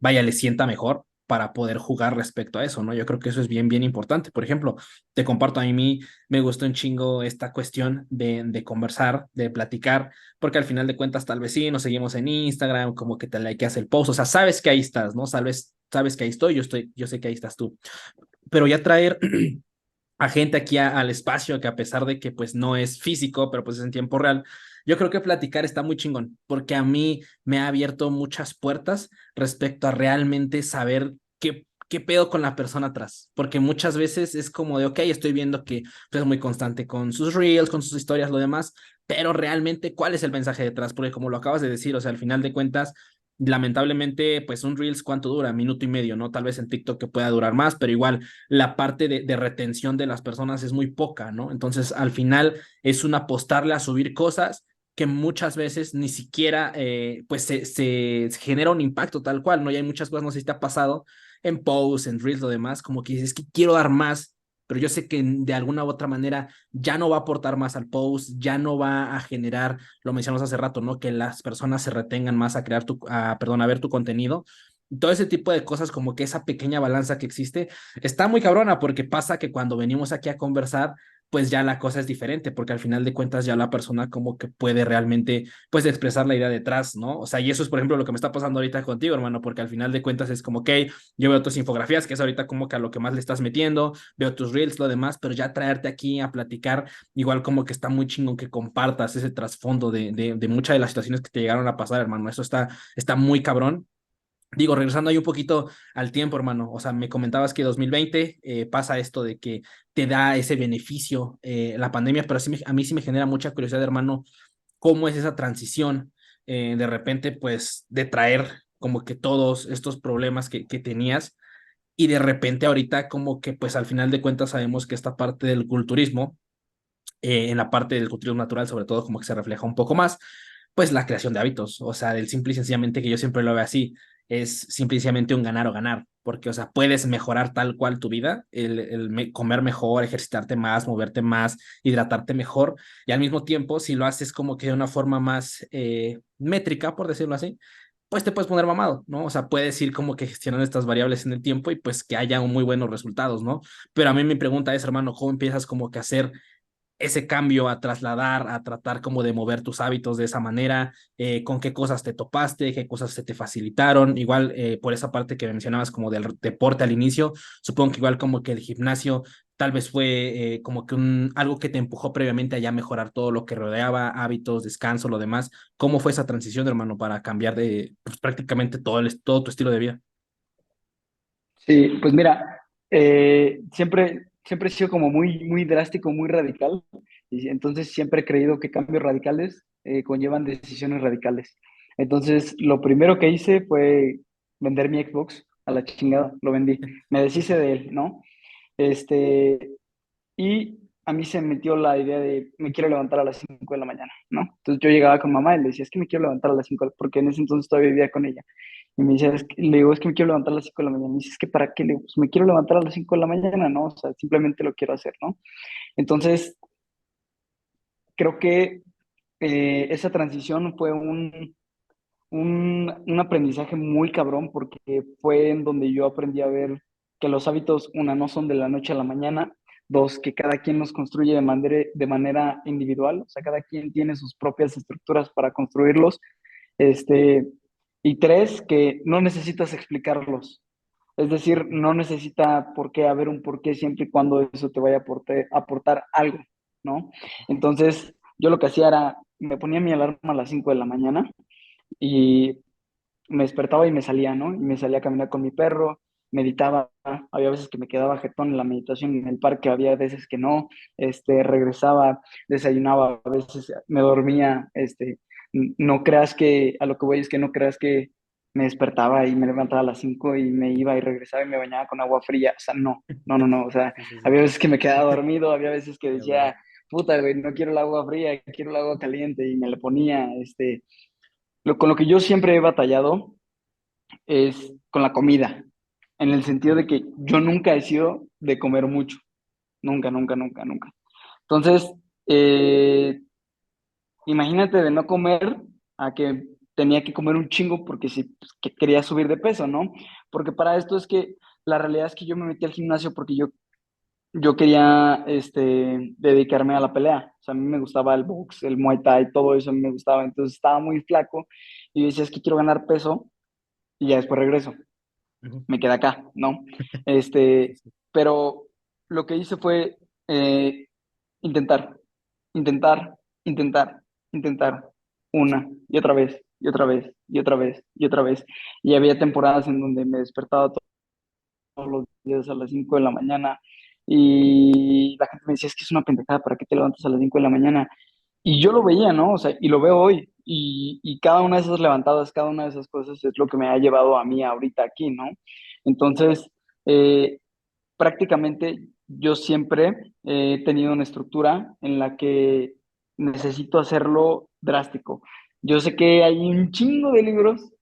vaya, le sienta mejor para poder jugar respecto a eso, ¿no? Yo creo que eso es bien, bien importante. Por ejemplo, te comparto a mí me gustó un chingo esta cuestión de conversar, de platicar, porque al final de cuentas tal vez sí, nos seguimos en Instagram, como que te likeas el post, o sea, sabes que ahí estás, ¿no? Sabes que ahí estoy, yo sé que ahí estás tú, pero ya traer a gente aquí al espacio, que a pesar de que pues no es físico, pero pues es en tiempo real, yo creo que platicar está muy chingón, porque a mí me ha abierto muchas puertas respecto a realmente saber qué pedo con la persona atrás, porque muchas veces es como de, ok, estoy viendo que pues, es muy constante con sus reels, con sus historias, lo demás, pero realmente, ¿cuál es el mensaje detrás? Porque como lo acabas de decir, o sea, al final de cuentas, lamentablemente, pues un reels, ¿cuánto dura? Minuto y medio, ¿no? Tal vez en TikTok que pueda durar más, pero igual la parte de retención de las personas es muy poca, ¿no? Entonces, al final es un apostarle a subir cosas que muchas veces ni siquiera, pues, se genera un impacto tal cual, ¿no? Y hay muchas cosas, no sé si te ha pasado en posts, en reels, lo demás, como que dices que quiero dar más, pero yo sé que de alguna u otra manera ya no va a aportar más al post, ya no va a generar, lo mencionamos hace rato, ¿no? Que las personas se retengan más a crear perdón, a ver tu contenido. Todo ese tipo de cosas, como que esa pequeña balanza que existe, está muy cabrona porque pasa que cuando venimos aquí a conversar, pues ya la cosa es diferente, porque al final de cuentas ya la persona como que puede realmente, pues expresar la idea detrás, ¿no? O sea, y eso es, por ejemplo, lo que me está pasando ahorita contigo, hermano, porque al final de cuentas es como, ok, yo veo tus infografías, que es ahorita como que a lo que más le estás metiendo, veo tus reels, lo demás, pero ya traerte aquí a platicar, igual como que está muy chingón que compartas ese trasfondo de muchas de las situaciones que te llegaron a pasar, hermano, eso está muy cabrón. Digo, regresando ahí un poquito al tiempo, hermano, o sea, me comentabas que 2020 pasa esto de que te da ese beneficio la pandemia, pero a mí sí me genera mucha curiosidad, hermano, cómo es esa transición de repente, pues, de traer como que todos estos problemas que tenías y de repente ahorita como que, pues, al final de cuentas sabemos que esta parte del culturismo en la parte del cultivo natural, sobre todo, como que se refleja un poco más, pues la creación de hábitos, o sea, del simple y sencillamente que yo siempre lo veo así. es simplemente un ganar o ganar, porque, o sea, puedes mejorar tal cual tu vida, comer mejor, ejercitarte más, moverte más, hidratarte mejor, y al mismo tiempo, si lo haces como que de una forma más métrica, por decirlo así, pues te puedes poner mamado, ¿no? O sea, puedes ir como que gestionando estas variables en el tiempo y pues que haya muy buenos resultados, ¿no? Pero a mí mi pregunta es, hermano, ¿cómo empiezas como que a hacer ese cambio, a trasladar, a tratar como de mover tus hábitos de esa manera, con qué cosas te topaste, qué cosas se te facilitaron, igual por esa parte que mencionabas como del deporte al inicio, supongo que igual como que el gimnasio tal vez fue como que algo que te empujó previamente a ya mejorar todo lo que rodeaba, hábitos, descanso, lo demás. ¿Cómo fue esa transición, hermano, para cambiar de pues, prácticamente todo tu estilo de vida? Sí, pues mira, siempre he sido como muy drástico, muy radical, y entonces siempre he creído que cambios radicales conllevan decisiones radicales. Entonces, lo primero que hice fue vender mi Xbox a la chingada, lo vendí, me Sí, deshice sí. de él, ¿no? Este, y a mí se me metió la idea de me quiero levantar a las 5 de la mañana, ¿no? Entonces yo llegaba con mamá y le decía, es que me quiero levantar a las 5 porque en ese entonces todavía vivía con ella. Y me decía, le digo, es que me quiero levantar a las 5 de la mañana. Y me dice, es que ¿para qué? Le digo, pues me quiero levantar a las 5 de la mañana, ¿no? O sea, simplemente lo quiero hacer, ¿no? Entonces, creo que esa transición fue un aprendizaje muy cabrón porque fue en donde yo aprendí a ver que los hábitos, una, no son de la noche a la mañana, dos, que cada quien los construye de manera individual, o sea, cada quien tiene sus propias estructuras para construirlos, este, y tres, que no necesitas explicarlos. Es decir, no necesita por qué haber un porqué siempre y cuando eso te vaya a aportar algo, ¿no? Entonces, yo lo que hacía era, me ponía mi alarma a las 5 de la mañana y me despertaba y me salía, ¿no? Y me salía a caminar con mi perro, meditaba, había veces que me quedaba jetón en la meditación en el parque, había veces que no, regresaba, desayunaba, a veces me dormía, no creas que, a lo que voy es que no creas que me despertaba y me levantaba a las 5 y me iba y regresaba y me bañaba con agua fría, o sea, no, o sea, Sí, sí, sí. había veces que me quedaba dormido, había veces que Ya, huevo. decía, puta, güey, no quiero el agua fría, quiero el agua caliente y me le ponía, con lo que yo siempre he batallado es con la comida, en el sentido de que yo nunca he sido de comer mucho, nunca. Entonces, eh, imagínate de no comer a que tenía que comer un chingo porque sí, pues, que quería subir de peso, ¿no? Porque para esto es que la realidad es que yo me metí al gimnasio porque yo quería dedicarme a la pelea. O sea, a mí me gustaba el box, el muay thai, todo eso a mí me gustaba. Entonces estaba muy flaco y decía, es que quiero ganar peso y ya después regreso. Ujú. Me quedé acá, ¿no? Sí, sí. Pero lo que hice fue eh, intentar, intentar, intentar, intentar, una y otra vez, y otra vez, y otra vez, y otra vez. Y había temporadas en donde me despertaba todos los días a las 5 de la mañana y la gente me decía, es que es una pendejada, ¿para qué te levantas a las 5 de la mañana? Y yo lo veía, ¿no? O sea, y lo veo hoy. Y cada una de esas levantadas, cada una de esas cosas es lo que me ha llevado a mí ahorita aquí, ¿no? Entonces, eh, prácticamente yo siempre he tenido una estructura en la que necesito hacerlo drástico. Yo sé que hay un chingo de libros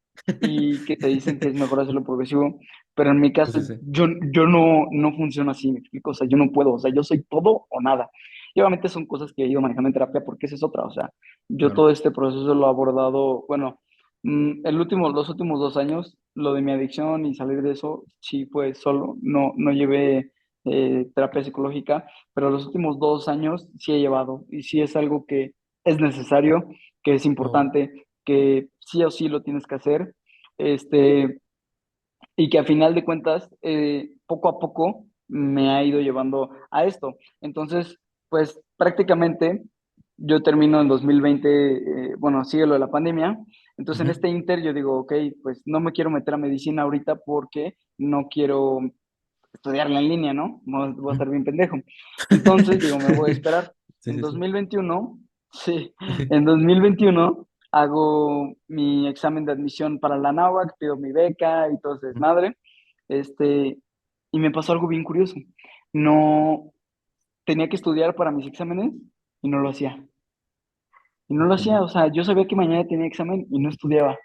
y que te dicen que es mejor hacerlo progresivo, pero en mi Sí, caso sí, sí. yo no funciono así, me explico, o sea, yo no puedo, o sea, yo soy todo o nada. Y obviamente son cosas que he ido manejando en terapia porque esa es otra, o sea, yo Claro. todo este proceso lo he abordado, bueno, los últimos 2 años, lo de mi adicción y salir de eso, sí fue solo, no llevé terapia psicológica, pero los últimos 2 años sí he llevado y sí es algo que es necesario, que es Wow. importante, que sí o sí lo tienes que hacer, este, y que a final de cuentas, poco a poco me ha ido llevando a esto. Entonces, pues prácticamente yo termino en 2020, bueno, sigue lo de la pandemia. Entonces, en Ujú. este inter yo digo, ok, pues no me quiero meter a medicina ahorita porque no quiero estudiarla en línea, ¿no? Voy a Ujú. estar bien pendejo. Entonces, digo, me voy a esperar. Sí, En sí, sí. 2021, sí, en 2021 hago mi examen de admisión para la náhuac, pido mi beca y todo ese Ujú. desmadre. Este, y me pasó algo bien curioso. No tenía que estudiar para mis exámenes y no lo hacía. Y no lo hacía, Ujú. o sea, yo sabía que mañana tenía examen y no estudiaba.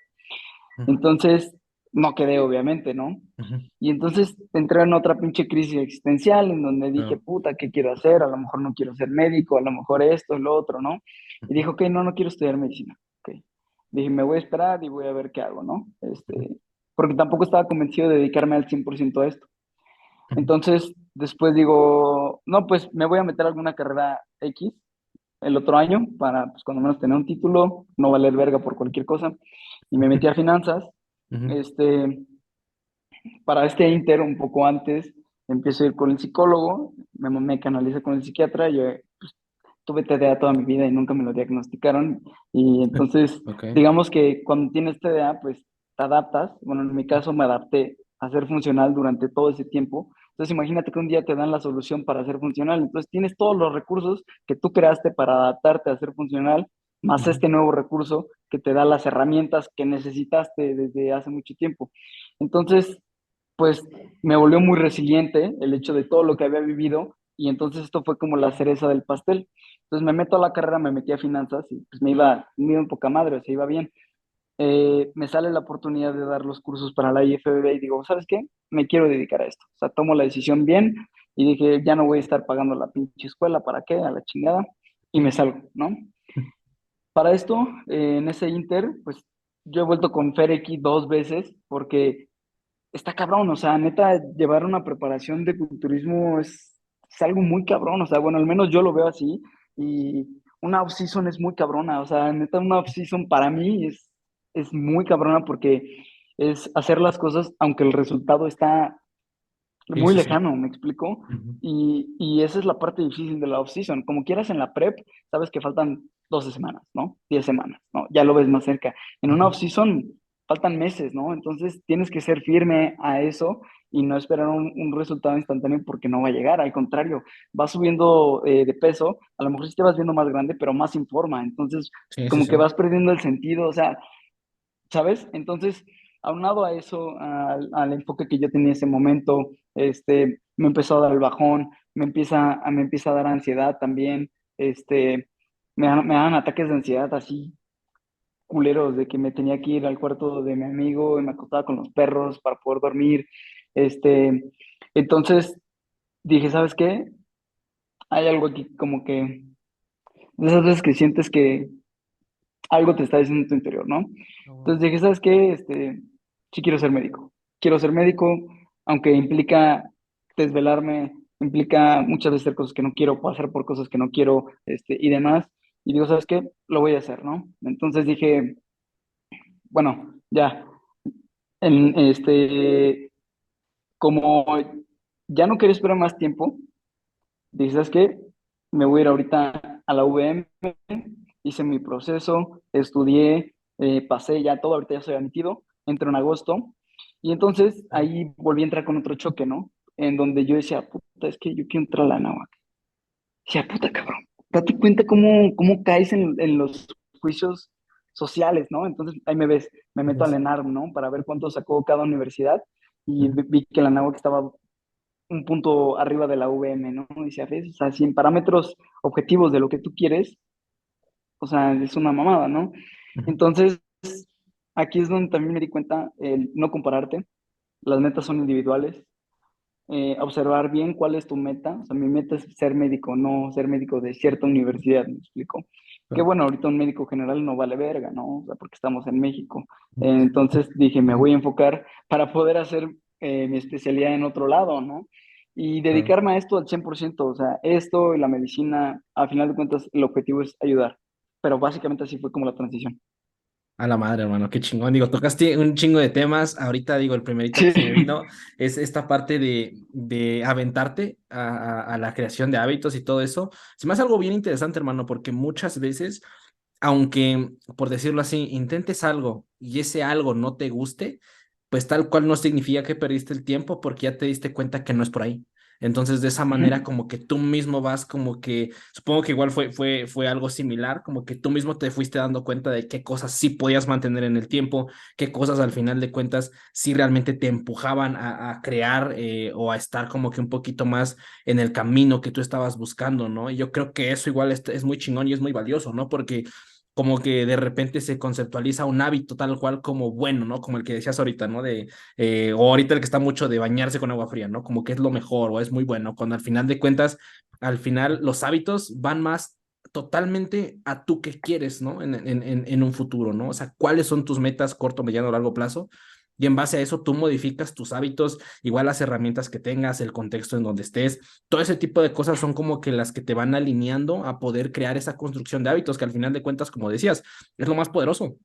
Ujú. Entonces, no quedé obviamente, ¿no? Ujú. Y entonces entré en otra pinche crisis existencial en donde dije, Claro. puta, ¿qué quiero hacer? A lo mejor no quiero ser médico, a lo mejor esto, lo otro, ¿no? Y Ujú, dije, ok, no, no quiero estudiar medicina. Ok. Dije, me voy a esperar y voy a ver qué hago, ¿no? ujú, Porque tampoco estaba convencido de dedicarme al 100% a esto. ujú, Entonces, después digo, no, pues me voy a meter a alguna carrera X el otro año para, pues, cuando menos tener un título, no valer verga por cualquier cosa. Y me metí a finanzas. ujú. Este, para este inter, un poco antes, empiezo a ir con el psicólogo, me canalicé con el psiquiatra, yo tuve TDA toda mi vida y nunca me lo diagnosticaron, y entonces, Ok. digamos que cuando tienes TDA, pues te adaptas, bueno, en mi caso me adapté a ser funcional durante todo ese tiempo, entonces imagínate que un día te dan la solución para ser funcional, entonces tienes todos los recursos que tú creaste para adaptarte a ser funcional, más Ujú, este nuevo recurso que te da las herramientas que necesitaste desde hace mucho tiempo. Entonces, pues me volvió muy resiliente el hecho de todo lo que había vivido y entonces esto fue como la cereza del pastel. Entonces me meto a la carrera, me metí a finanzas y pues me iba un poca madre, o sea, iba bien. Me sale la oportunidad de dar los cursos para la IFBB y digo, ¿sabes qué? Me quiero dedicar a esto. O sea, tomo la decisión bien y dije, ya no voy a estar pagando la pinche escuela, ¿para qué? A la chingada. Y me salgo, ¿no? Para esto, en ese inter, pues yo he vuelto con Fereki 2 veces porque está cabrón, o sea, neta, llevar una preparación de culturismo es algo muy cabrón, o sea, bueno, al menos yo lo veo así, y una off-season es muy cabrona, o sea, neta, una off-season para mí es muy cabrona porque es hacer las cosas aunque el resultado está sí, muy sí, sí. lejano, ¿me explico? Ujú, Y esa es la parte difícil de la off-season. Como quieras en la prep, sabes que faltan 12 semanas, ¿no? 10 semanas, ¿no? Ya lo ves más cerca. En una ujú. off-season faltan meses, ¿no? Entonces tienes que ser firme a eso y no esperar un resultado instantáneo porque no va a llegar. Al contrario, vas subiendo de peso, a lo mejor sí te vas viendo más grande, pero más sin forma. Entonces, Sí, sí, como sí. que vas perdiendo el sentido, o sea, ¿sabes? Entonces, aunado a eso, al enfoque que yo tenía en ese momento, me empezó a dar el bajón, me empieza a dar ansiedad también, me dan ataques de ansiedad así culeros de que me tenía que ir al cuarto de mi amigo y me acostaba con los perros para poder dormir, este, entonces dije, ¿sabes qué? Hay algo aquí como que, de esas veces que sientes que algo te está diciendo en tu interior, ¿no? Ah, Entonces bueno. dije, ¿sabes qué? Sí quiero ser médico. Quiero ser médico, aunque implica desvelarme, implica muchas veces hacer cosas que no quiero, pasar por cosas que no quiero, y demás. Y digo, ¿sabes qué? Lo voy a hacer, ¿no? Entonces dije, bueno, ya, en, como ya no quería esperar más tiempo, dije, ¿sabes qué? Me voy a ir ahorita a la UVM, hice mi proceso, estudié, pasé ya todo, ahorita ya soy admitido, entro en agosto, y entonces ahí volví a entrar con otro choque, ¿no? En donde yo decía, puta, es que yo quiero entrar a la náhuatl. Decía, puta cabrón, date cuenta cómo caes en los juicios sociales, ¿no? Entonces ahí me ves, me meto al Ujú, ENARM, ¿no? Para ver cuánto sacó cada universidad, y ujú. vi que la náhuatl estaba un punto arriba de la VM, ¿no? Y decía, ¿ves? O sea, si en parámetros objetivos de lo que tú quieres, o sea, es una mamada, ¿no? Ujú. Entonces, aquí es donde también me di cuenta el no compararte, las metas son individuales, observar bien cuál es tu meta, o sea, mi meta es ser médico, no ser médico de cierta universidad, ¿me explico? Que Claro. bueno, ahorita un médico general no vale verga, ¿no? O sea, porque estamos en México. Entonces dije, me voy a enfocar para poder hacer mi especialidad en otro lado, ¿no? Y Claro. dedicarme a esto al 100%, o sea, esto y la medicina, al final de cuentas, el objetivo es ayudar. Pero básicamente así fue como la transición. A la madre, hermano, qué chingón. Digo, tocaste un chingo de temas. Ahorita, digo, el primerito que Sí, se me vino es esta parte de aventarte a la creación de hábitos y todo eso. Se me hace algo bien interesante, hermano, porque muchas veces, aunque, por decirlo así, intentes algo y ese algo no te guste, pues tal cual no significa que perdiste el tiempo porque ya te diste cuenta que no es por ahí. Entonces, de esa manera, ujú, como que tú mismo vas, como que, supongo que igual fue algo similar, como que tú mismo te fuiste dando cuenta de qué cosas sí podías mantener en el tiempo, qué cosas al final de cuentas sí realmente te empujaban a crear o a estar como que un poquito más en el camino que tú estabas buscando, ¿no? Y yo creo que eso igual es muy chingón y es muy valioso, ¿no? Porque como que de repente se conceptualiza un hábito tal cual como bueno, ¿no? Como el que decías ahorita, ¿no? O ahorita el que está mucho de bañarse con agua fría, ¿no? Como que es lo mejor o es muy bueno, cuando al final de cuentas, al final los hábitos van más totalmente a tú qué quieres, ¿no? En un futuro, ¿no? O sea, cuáles son tus metas corto, mediano, largo plazo. Y en base a eso tú modificas tus hábitos, igual las herramientas que tengas, el contexto en donde estés, todo ese tipo de cosas son como que las que te van alineando a poder crear esa construcción de hábitos que al final de cuentas, como decías, es lo más poderoso.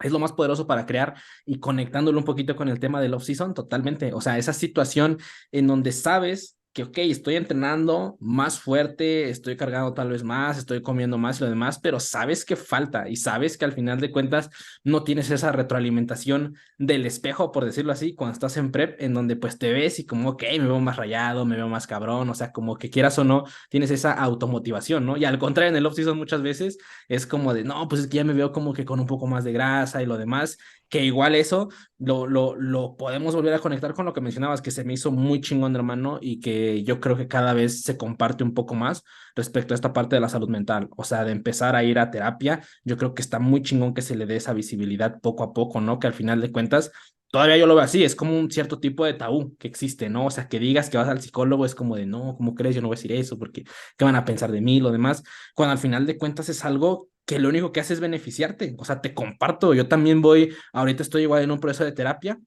Es lo más poderoso para crear y conectándolo un poquito con el tema del off-season, totalmente. O sea, esa situación en donde sabes que, ok, estoy entrenando más fuerte, estoy cargando tal vez más, estoy comiendo más y lo demás, pero sabes que falta y sabes que al final de cuentas no tienes esa retroalimentación del espejo, por decirlo así, cuando estás en prep, en donde pues te ves y como, ok, me veo más rayado, me veo más cabrón, o sea, como que quieras o no, tienes esa automotivación, ¿no? Y al contrario, en el off-season muchas veces es como de, no, pues es que ya me veo como que con un poco más de grasa y lo demás, que igual eso lo podemos volver a conectar con lo que mencionabas, que se me hizo muy chingón, hermano, y que yo creo que cada vez se comparte un poco más respecto a esta parte de la salud mental, o sea, de empezar a ir a terapia, yo creo que está muy chingón que se le dé esa visibilidad poco a poco, ¿no? Que al final de cuentas todavía yo lo veo así, es como un cierto tipo de tabú que existe, ¿no? O sea, que digas que vas al psicólogo es como de, no, ¿cómo crees? Yo no voy a decir eso, porque ¿qué van a pensar de mí? Lo demás, cuando al final de cuentas es algo que lo único que hace es beneficiarte. O sea, te comparto, yo también voy, ahorita estoy igual en un proceso de terapia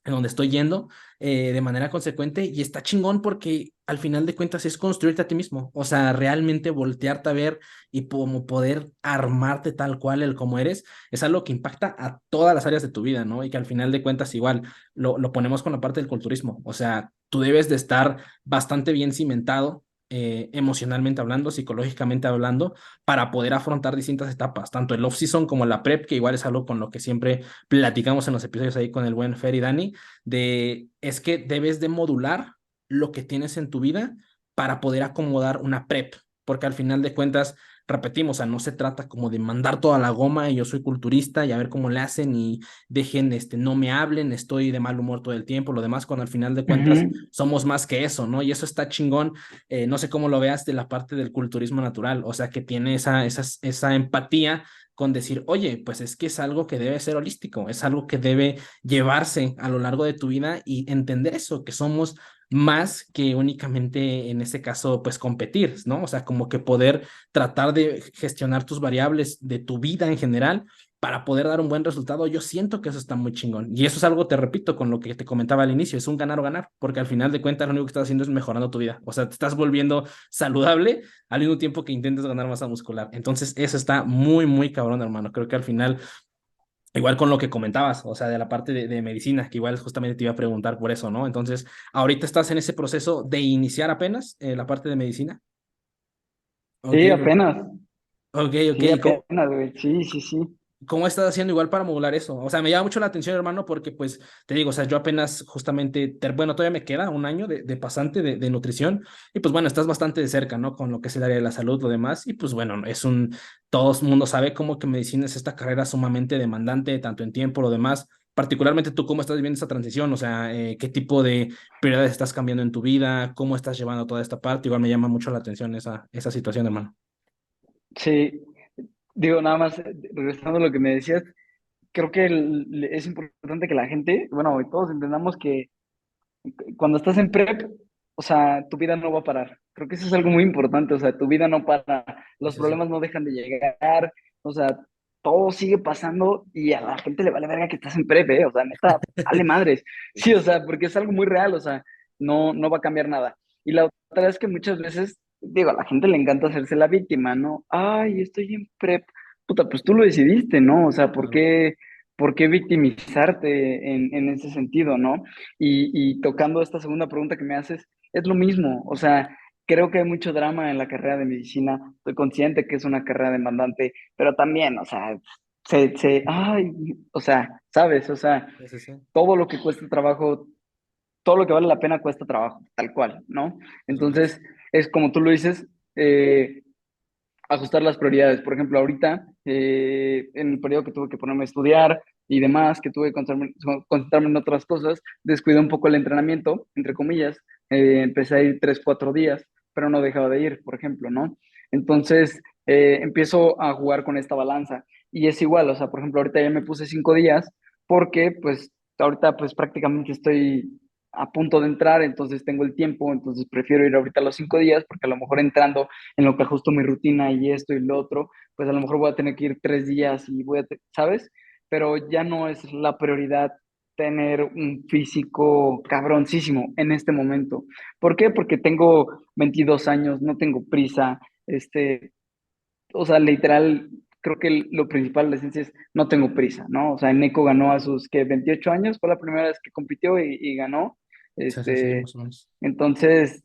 en donde estoy yendo de manera consecuente y está chingón porque al final de cuentas es construirte a ti mismo, o sea, realmente voltearte a ver y como poder armarte tal cual el como eres, es algo que impacta a todas las áreas de tu vida, ¿no? Y que al final de cuentas igual lo ponemos con la parte del culturismo, o sea, tú debes de estar bastante bien cimentado. Emocionalmente hablando, psicológicamente hablando, para poder afrontar distintas etapas, tanto el off-season como la prep, que igual es algo con lo que siempre platicamos en los episodios ahí con el buen Fer y Dani, de es que debes de modular lo que tienes en tu vida para poder acomodar una prep, porque al final de cuentas, repetimos, o sea, no se trata como de mandar toda la goma y yo soy culturista y a ver cómo le hacen y dejen, no me hablen, estoy de mal humor todo el tiempo, lo demás, cuando al final de cuentas Ujú. somos más que eso, ¿no? Y eso está chingón, no sé cómo lo veas de la parte del culturismo natural, o sea, que tiene esa empatía con decir, oye, pues es que es algo que debe ser holístico, es algo que debe llevarse a lo largo de tu vida y entender eso, que somos más que únicamente en este caso, pues competir, ¿no? O sea, como que poder tratar de gestionar tus variables de tu vida en general para poder dar un buen resultado. Yo siento que eso está muy chingón. Y eso es algo, te repito, con lo que te comentaba al inicio, es un ganar o ganar, porque al final de cuentas lo único que estás haciendo es mejorando tu vida. O sea, te estás volviendo saludable al mismo tiempo que intentes ganar masa muscular. Entonces, eso está muy, muy cabrón, hermano. Creo que al final igual con lo que comentabas, o sea, de la parte de medicina, que igual justamente te iba a preguntar por eso, ¿no? Entonces, ahorita estás en ese proceso de iniciar apenas la parte de medicina. Ok, Sí, apenas. ok, ok. Sí, ¿Y apenas, güey. Sí, sí, sí. cómo estás haciendo igual para modular eso? O sea, me llama mucho la atención, hermano, porque pues te digo, o sea, yo apenas justamente, bueno, todavía me queda un año de pasante de nutrición y pues bueno, estás bastante de cerca, ¿no? Con lo que es el área de la salud, lo demás, y pues bueno, todo el mundo sabe como que medicina es esta carrera sumamente demandante, tanto en tiempo, lo demás. Particularmente tú, ¿cómo estás viviendo esta transición? O sea, ¿qué tipo de prioridades estás cambiando en tu vida? ¿Cómo estás llevando toda esta parte? Igual me llama mucho la atención esa situación, hermano. Sí, digo, nada más, regresando a lo que me decías, creo que es importante que la gente, bueno, y todos entendamos que cuando estás en prep, o sea, tu vida no va a parar. Creo que eso es algo muy importante, o sea, tu vida no para, Sí, los sí, sí. problemas no dejan de llegar, o sea, todo sigue pasando y a la gente le vale verga que estás en prep, ¿eh? O sea, neta, vale madres. Sí, Sí, sí, o sí. sea, porque es algo muy real, o sea, no va a cambiar nada. Y la otra es que muchas veces, digo, a la gente le encanta hacerse la víctima, ¿no? Ay, estoy en prep. Puta, pues tú lo decidiste, ¿no? O sea, Claro. por qué victimizarte en ese sentido, ¿no? Y tocando esta segunda pregunta que me haces, es lo mismo, o sea, creo que hay mucho drama en la carrera de medicina, estoy consciente que es una carrera demandante, pero también, o sea, ay, o sea, ¿sabes? O sea, Sí, sí, sí. todo lo que cuesta trabajo, todo lo que vale la pena cuesta trabajo, tal cual, ¿no? Por supuesto. Entonces, es como tú lo dices, ajustar las prioridades. Por ejemplo, ahorita, en el periodo que tuve que ponerme a estudiar y demás, que tuve que concentrarme en otras cosas, descuidé un poco el entrenamiento, entre comillas. Empecé a ir 3, 4 días. pero no dejaba de ir, por ejemplo, ¿no? Entonces, empiezo a jugar con esta balanza y es igual, o sea, por ejemplo, ahorita ya me puse 5 días porque pues ahorita pues prácticamente estoy a punto de entrar, entonces tengo el tiempo, entonces prefiero ir ahorita a los 5 días porque a lo mejor entrando en lo que ajusto mi rutina y esto y lo otro, pues a lo mejor voy a tener que ir 3 días y ¿sabes? Pero ya no es la prioridad tener un físico cabroncísimo en este momento. ¿Por qué? Porque tengo 22 años, no tengo prisa, o sea, literal, creo que lo principal, la esencia es no tengo prisa, ¿no? O sea, Neko ganó a sus, ¿qué? 28 años, fue la primera vez que compitió y ganó. Sí, sí, sí, Este, más o menos. entonces,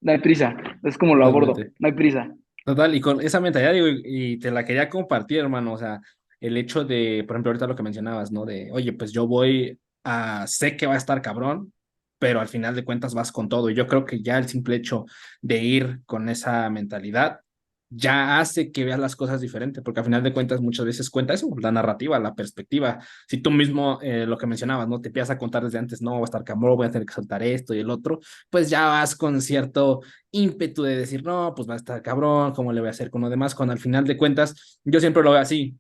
no hay prisa, es como lo abordo, Totalmente. no hay prisa. Total, y con esa mentalidad, digo, y te la quería compartir, hermano, o sea, el hecho de, por ejemplo, ahorita lo que mencionabas, ¿no? De, oye, pues yo voy a, sé que va a estar cabrón, pero al final de cuentas vas con todo. Y yo creo que ya el simple hecho de ir con esa mentalidad ya hace que veas las cosas diferente, porque al final de cuentas muchas veces cuenta eso, la narrativa, la perspectiva. Si tú mismo, lo que mencionabas, ¿no? Te empiezas a contar desde antes, no, voy a estar cabrón, voy a tener que soltar esto y el otro, pues ya vas con cierto ímpetu de decir, no, pues va a estar cabrón, ¿cómo le voy a hacer con lo demás? Cuando al final de cuentas, yo siempre lo veo así,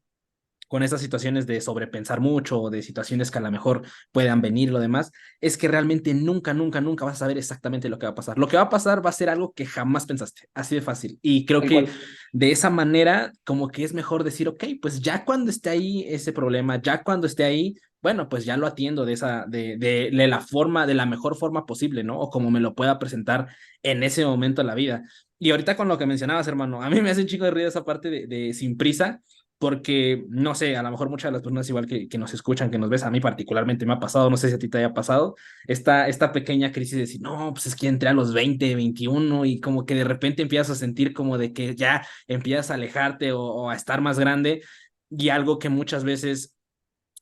con estas situaciones de sobrepensar mucho o de situaciones que a lo mejor puedan venir y lo demás, es que realmente nunca, nunca, nunca vas a saber exactamente lo que va a pasar. Lo que va a pasar va a ser algo que jamás pensaste, así de fácil. Y creo Tal que cual. de esa manera, como que es mejor decir, ok, pues ya cuando esté ahí ese problema, ya cuando esté ahí, bueno, pues ya lo atiendo de esa, de la forma, de la mejor forma posible, ¿no? O como me lo pueda presentar en ese momento de la vida. Y ahorita con lo que mencionabas, hermano, a mí me hace un chico de ruido esa parte de sin prisa, porque, no sé, a lo mejor muchas de las personas igual que nos escuchan, que nos ves, a mí particularmente me ha pasado, no sé si a ti te haya pasado, esta pequeña crisis de decir, no, pues es que entré a los 20 21 y como que de repente empiezas a sentir como de que ya empiezas a alejarte o a estar más grande y algo que muchas veces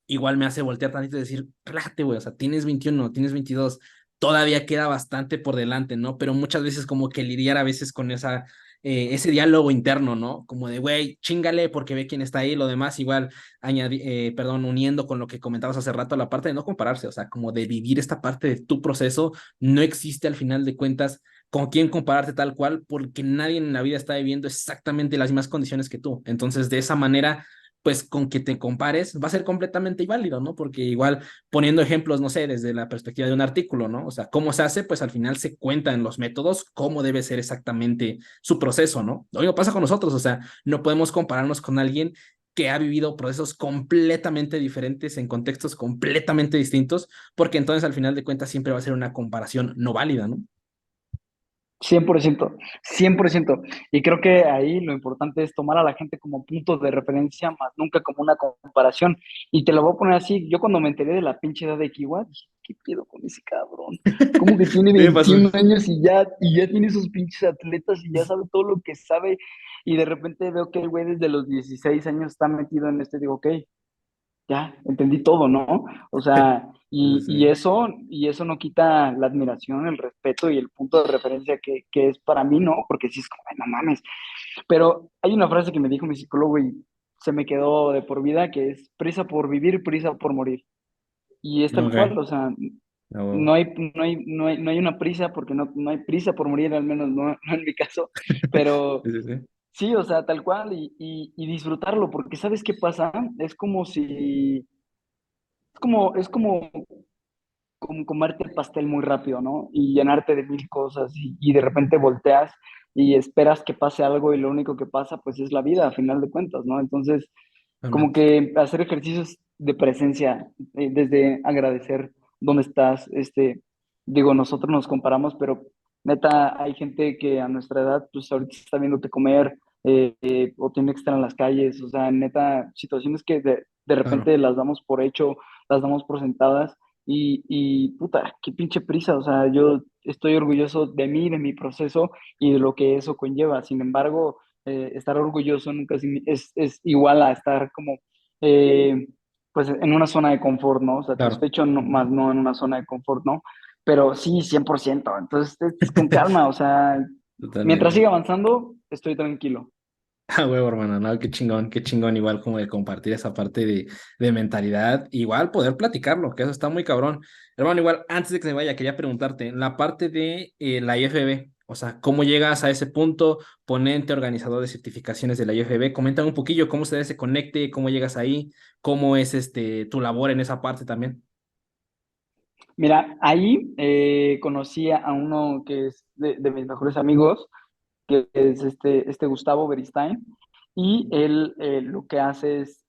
igual me hace voltear tantito y decir, relájate, güey, o sea, tienes 21 tienes 22 todavía queda bastante por delante, ¿no? Pero muchas veces como que lidiar a veces con ese diálogo interno, ¿no? Como de, güey, chingale porque ve quién está ahí, lo demás igual, perdón, uniendo con lo que comentabas hace rato, la parte de no compararse, o sea, como de vivir esta parte de tu proceso, no existe al final de cuentas con quién compararte tal cual, porque nadie en la vida está viviendo exactamente las mismas condiciones que tú. Entonces, de esa manera pues con que te compares va a ser completamente inválido, ¿no? Porque igual poniendo ejemplos, no sé, desde la perspectiva de un artículo, ¿no? O sea, cómo se hace, pues al final se cuenta en los métodos cómo debe ser exactamente su proceso, ¿no? Lo mismo pasa con nosotros, o sea, no podemos compararnos con alguien que ha vivido procesos completamente diferentes en contextos completamente distintos, porque entonces al final de cuentas siempre va a ser una comparación no válida, ¿no? 100%, 100%. Y creo que ahí lo importante es tomar a la gente como punto de referencia, más nunca como una comparación. Y te lo voy a poner así, yo cuando me enteré de la pinche edad de Kiwa, dije, ¿qué pedo con ese cabrón? ¿Cómo que tiene ¿Qué pasó? 21 años y ya tiene sus pinches atletas y ya sabe todo lo que sabe? Y de repente veo que el güey desde los 16 años está metido en este, digo, ok, ya, entendí todo, ¿no? O sea, Sí, sí. y eso no quita la admiración, el respeto y el punto de referencia que es para mí, ¿no? Porque sí es como, "Ay, no mames". Pero hay una frase que me dijo mi psicólogo y se me quedó de por vida, que es prisa por vivir, prisa por morir. Y es tal Ok. cual, o sea, Ah, wow. no hay una prisa porque no hay prisa por morir, al menos no, no en mi caso, pero Sí, sí, sí. sí, o sea, tal cual y disfrutarlo, porque ¿sabes qué pasa? Es como si es como comerte el pastel muy rápido, ¿no? Y llenarte de mil cosas y de repente volteas y esperas que pase algo y lo único que pasa pues es la vida a final de cuentas, ¿no? Entonces, como Totalmente. que hacer ejercicios de presencia, desde agradecer dónde estás, digo, nosotros nos comparamos, pero neta, hay gente que a nuestra edad pues ahorita está viéndote comer o tiene que estar en las calles, o sea, neta, situaciones que de Claro. repente las damos por hecho, las damos por sentadas y puta, qué pinche prisa, o sea, yo estoy orgulloso de mí, de mi proceso y de lo que eso conlleva. Sin embargo, estar orgulloso nunca es igual a estar como, eh, pues, en una zona de confort, ¿no? Claro. Satisfecho, no, Ujú. más no en una zona de confort, ¿no? Pero sí, 100%. Entonces, es con calma, o sea, mientras Totalmente. siga avanzando, estoy tranquilo. Ah, huevo, hermano, no, qué chingón, igual como de compartir esa parte de mentalidad, igual poder platicarlo, que eso está muy cabrón. Hermano, igual, antes de que se vaya, quería preguntarte, en la parte de la IFB, o sea, ¿cómo llegas a ese punto? Ponente, organizador de certificaciones de la IFB, coméntame un poquillo cómo se da ese conecte, cómo llegas ahí, cómo es tu labor en esa parte también. Mira, ahí conocí a uno que es de mis mejores amigos, que es este Gustavo Beristain, y él lo que hace es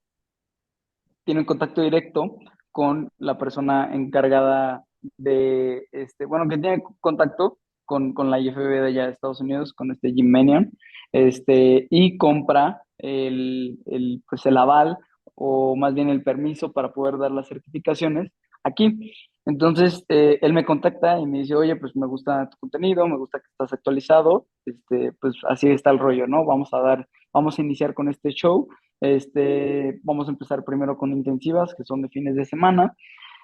tiene un contacto directo con la persona encargada de, bueno, que tiene contacto con la IFB de allá de Estados Unidos, con este Jim Manion, y compra pues el aval o más bien el permiso para poder dar las certificaciones aquí. Entonces, él me contacta y me dice, oye, pues me gusta tu contenido, me gusta que estás actualizado, pues así está el rollo, ¿no? Vamos a iniciar con este show. Vamos a empezar primero con intensivas, que son de fines de semana,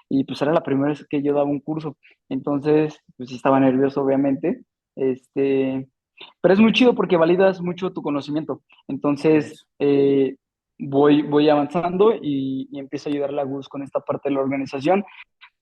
y pues era la primera vez que yo daba un curso. Entonces, pues sí estaba nervioso, obviamente. Este, pero es muy chido porque validas mucho tu conocimiento. Entonces, Eso. voy avanzando y empiezo a ayudarle a Gus con esta parte de la organización.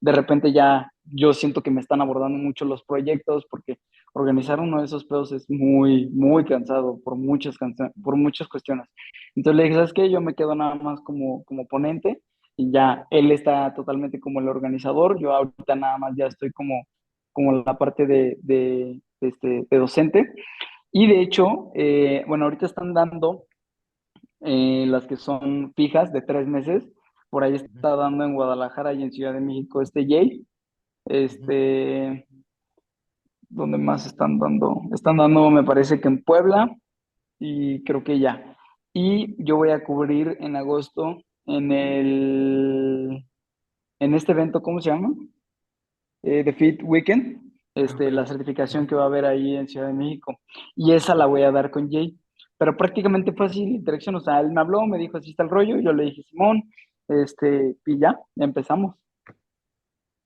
De repente ya yo siento que me están abordando mucho los proyectos porque organizar uno de esos pedos es muy, muy cansado por muchas cuestiones. Entonces le dije, ¿sabes qué? Yo me quedo nada más como ponente y ya él está totalmente como el organizador. Yo ahorita nada más ya estoy como la parte de docente. Y de hecho, bueno, ahorita están dando las que son fijas de 3 meses. Por ahí Ujú, está dando en Guadalajara y en Ciudad de México Jay. ujú. Este, ¿Dónde más están dando? Están dando, me parece que en Puebla y creo que ya. Y yo voy a cubrir en agosto en este evento, ¿cómo se llama? The Fit Weekend, Ah, ok. la certificación Ujú. que va a haber ahí en Ciudad de México. Y esa la voy a dar con Jay. Pero prácticamente fue así la interacción, o sea, él me habló, me dijo, así está el rollo, yo le dije, Simón, y ya empezamos.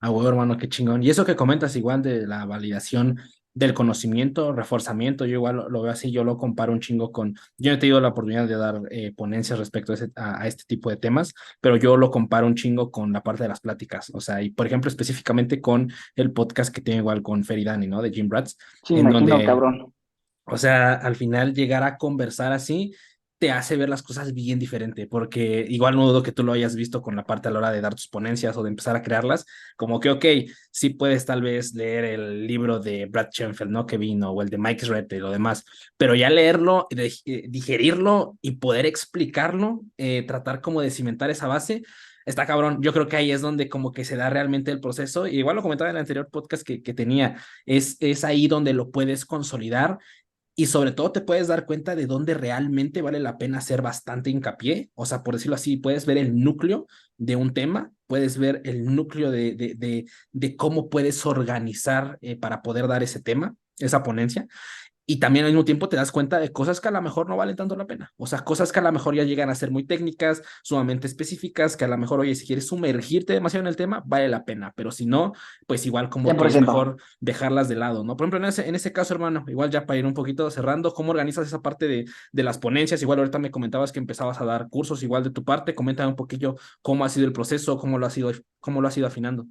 Ah, huevo, hermano, qué chingón. Y eso que comentas igual de la validación del conocimiento, reforzamiento, yo igual lo veo así, yo lo comparo un chingo con, yo no he tenido la oportunidad de dar ponencias respecto a este tipo de temas, pero yo lo comparo un chingo con la parte de las pláticas, o sea, y por ejemplo específicamente con el podcast que tengo igual con Feridani, ¿no? De Jim Brats, Sí, en imagino, donde cabrón. o sea, al final llegar a conversar así te hace ver las cosas bien diferente, porque igual no dudo que tú lo hayas visto con la parte a la hora de dar tus ponencias o de empezar a crearlas, como que, ok, sí puedes tal vez leer el libro de Brad Schoenfeld, ¿no? Que vino, o el de Mike Rete y lo demás, pero ya leerlo, digerirlo y poder explicarlo, tratar como de cimentar esa base. Está cabrón, yo creo que ahí es donde como que se da realmente el proceso, y igual lo comentaba en el anterior podcast que tenía, es ahí donde lo puedes consolidar y sobre todo te puedes dar cuenta de dónde realmente vale la pena hacer bastante hincapié. O sea, por decirlo así, puedes ver el núcleo de un tema, puedes ver el núcleo de cómo puedes organizar para poder dar ese tema, esa ponencia. Y también al mismo tiempo te das cuenta de cosas que a lo mejor no valen tanto la pena. O sea, cosas que a lo mejor ya llegan a ser muy técnicas, sumamente específicas, que a lo mejor, oye, si quieres sumergirte demasiado en el tema, vale la pena. Pero si no, pues igual como cien que por es ciento mejor dejarlas de lado, ¿no? Por ejemplo, en ese caso, hermano, igual ya para ir un poquito cerrando, ¿cómo organizas esa parte de las ponencias? Igual ahorita me comentabas que empezabas a dar cursos igual de tu parte. Coméntame un poquillo cómo ha sido el proceso, cómo lo has ido afinando.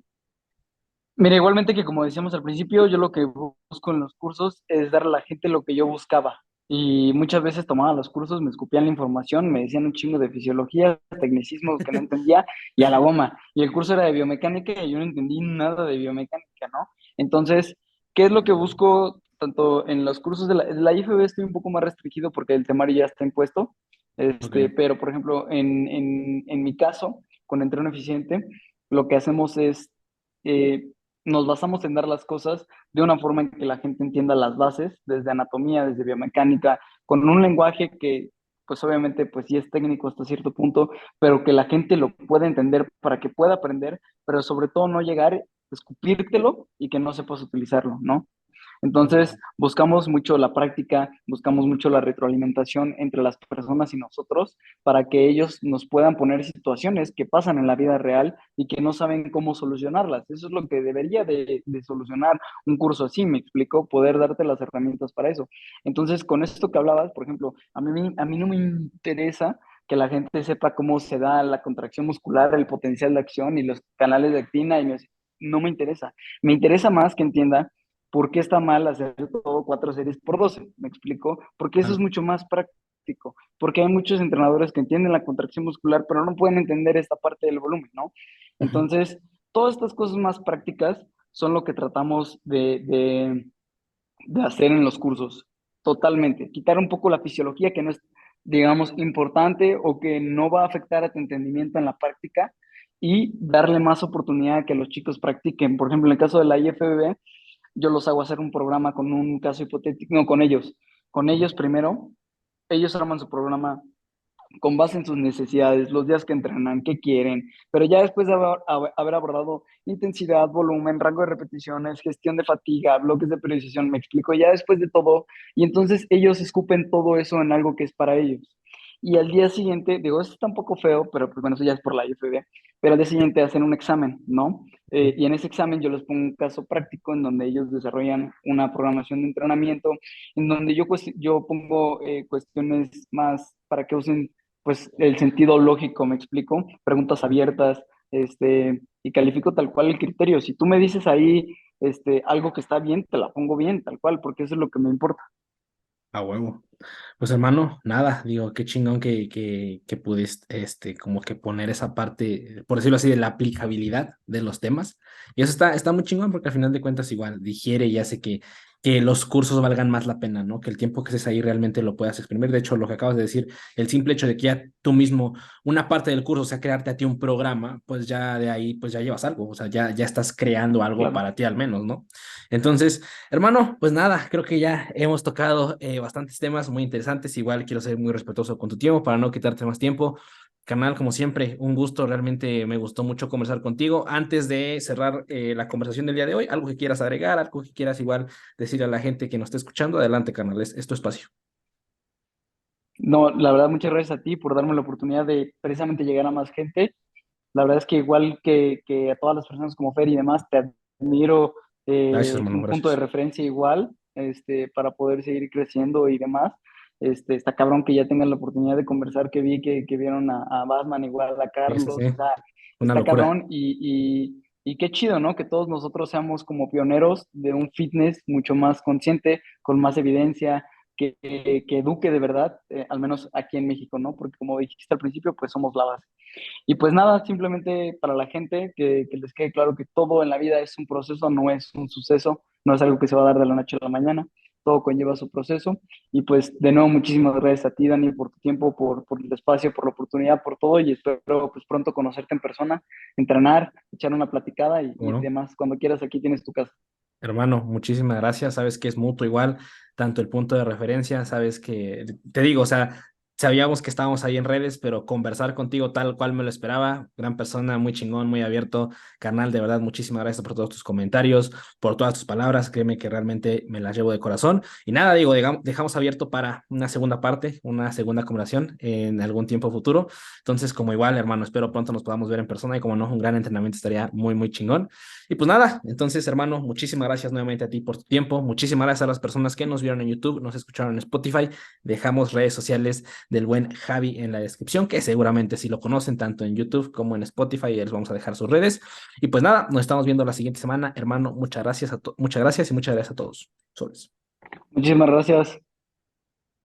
Mira, igualmente que como decíamos al principio, yo lo que busco en los cursos es darle a la gente lo que yo buscaba. Y muchas veces tomaba los cursos, me escupían la información, me decían un chingo de fisiología, tecnicismos que no entendía, y a la goma. Y el curso era de biomecánica y yo no entendí nada de biomecánica, ¿no? Entonces, ¿qué es lo que busco tanto en los cursos de la IFB? Estoy un poco más restringido porque el temario ya está impuesto, Ok, pero por ejemplo, en mi caso, con entreno eficiente, lo que hacemos es eh, nos basamos en dar las cosas de una forma en que la gente entienda las bases, desde anatomía, desde biomecánica, con un lenguaje que, pues obviamente, pues sí es técnico hasta cierto punto, pero que la gente lo pueda entender para que pueda aprender, pero sobre todo no llegar, escupírtelo y que no sepas utilizarlo, ¿no? Entonces, buscamos mucho la práctica, buscamos mucho la retroalimentación entre las personas y nosotros para que ellos nos puedan poner situaciones que pasan en la vida real y que no saben cómo solucionarlas. Eso es lo que debería de solucionar un curso así, me explico, poder darte las herramientas para eso. Entonces, con esto que hablabas, por ejemplo, a mí no me interesa que la gente sepa cómo se da la contracción muscular, el potencial de acción y los canales de actina, no me interesa. Me interesa más que entienda por qué está mal hacer todo 4 series por 12, ¿me explico? Porque eso es Claro. mucho más práctico, porque hay muchos entrenadores que entienden la contracción muscular, pero no pueden entender esta parte del volumen, ¿no? Ujú. Entonces, todas estas cosas más prácticas son lo que tratamos de hacer en los cursos, totalmente. Quitar un poco la fisiología que no es, digamos, importante o que no va a afectar a tu entendimiento en la práctica y darle más oportunidad a que los chicos practiquen. Por ejemplo, en el caso de la IFBB, yo los hago hacer un programa con un caso hipotético, no, con ellos. Con ellos primero, ellos arman su programa con base en sus necesidades, los días que entrenan, qué quieren, pero ya después de haber abordado intensidad, volumen, rango de repeticiones, gestión de fatiga, bloques de periodización, me explico, ya después de todo, y entonces ellos escupen todo eso en algo que es para ellos. Y al día siguiente, digo, eso está un poco feo, pero pues bueno, eso ya es por la IFB, pero al día siguiente hacen un examen, ¿no? Y en ese examen yo les pongo un caso práctico en donde ellos desarrollan una programación de entrenamiento, en donde yo pongo cuestiones más para que usen pues el sentido lógico, me explico, preguntas abiertas, y califico tal cual el criterio. Si tú me dices ahí, algo que está bien, te la pongo bien, tal cual, porque eso es lo que me importa. A huevo. Pues hermano, nada, digo, qué chingón que pudiste, como que poner esa parte, por decirlo así, de la aplicabilidad de los temas. Y eso está muy chingón porque al final de cuentas igual digiere y hace que los cursos valgan más la pena, ¿no? Que el tiempo que estés ahí realmente lo puedas exprimir. De hecho, lo que acabas de decir, el simple hecho de que ya tú mismo, una parte del curso, o sea, crearte a ti un programa, pues ya de ahí, pues ya llevas algo, o sea, ya estás creando algo Claro. para ti al menos, ¿no? Entonces... Hermano, pues nada, creo que ya hemos tocado bastantes temas muy interesantes. Igual quiero ser muy respetuoso con tu tiempo para no quitarte más tiempo. Canal, como siempre, un gusto, realmente me gustó mucho conversar contigo. Antes de cerrar la conversación del día de hoy, algo que quieras agregar, algo que quieras igual decirle a la gente que nos esté escuchando, adelante, canal, es tu espacio. No, la verdad, muchas gracias a ti por darme la oportunidad de precisamente llegar a más gente. La verdad es que igual que a todas las personas como Fer y demás, te admiro, Gracias, hermano, un punto de gracias. referencia igual, para poder seguir creciendo y demás. Está cabrón que ya tengan la oportunidad de conversar, que vi que vieron a Batman, igual a Sí, sí, Carlos, o sí, sea, una está locura. cabrón y qué chido, ¿no? Que todos nosotros seamos como pioneros de un fitness mucho más consciente, con más evidencia, que eduque de verdad, al menos aquí en México, ¿no? Porque como dijiste al principio, pues somos la base. Y pues nada, simplemente para la gente que les quede claro que todo en la vida es un proceso, no es un suceso, no es algo que se va a dar de la noche a la mañana, todo conlleva su proceso. Y pues de nuevo, muchísimas gracias a ti, Dani, por tu tiempo, por el espacio, por la oportunidad, por todo y espero pues pronto conocerte en persona, entrenar, echar una platicada y Bueno. demás. Cuando quieras, aquí tienes tu casa. Hermano, muchísimas gracias. Sabes que es mutuo igual, tanto el punto de referencia, sabes que, te digo, o sea, sabíamos que estábamos ahí en redes, pero conversar contigo tal cual me lo esperaba. Gran persona, muy chingón, muy abierto. Carnal, de verdad, muchísimas gracias por todos tus comentarios, por todas tus palabras. Créeme que realmente me las llevo de corazón. Y nada, digo, dejamos abierto para una segunda parte, una segunda conversación en algún tiempo futuro. Entonces, como igual, hermano, espero pronto nos podamos ver en persona y como no, un gran entrenamiento estaría muy, muy chingón. Y pues nada, entonces hermano, muchísimas gracias nuevamente a ti por tu tiempo, muchísimas gracias a las personas que nos vieron en YouTube, nos escucharon en Spotify, dejamos redes sociales del buen Javi en la descripción, que seguramente si lo conocen tanto en YouTube como en Spotify, les vamos a dejar sus redes. Y pues nada, nos estamos viendo la siguiente semana, hermano, muchas gracias y muchas gracias a todos. Soles. Muchísimas gracias.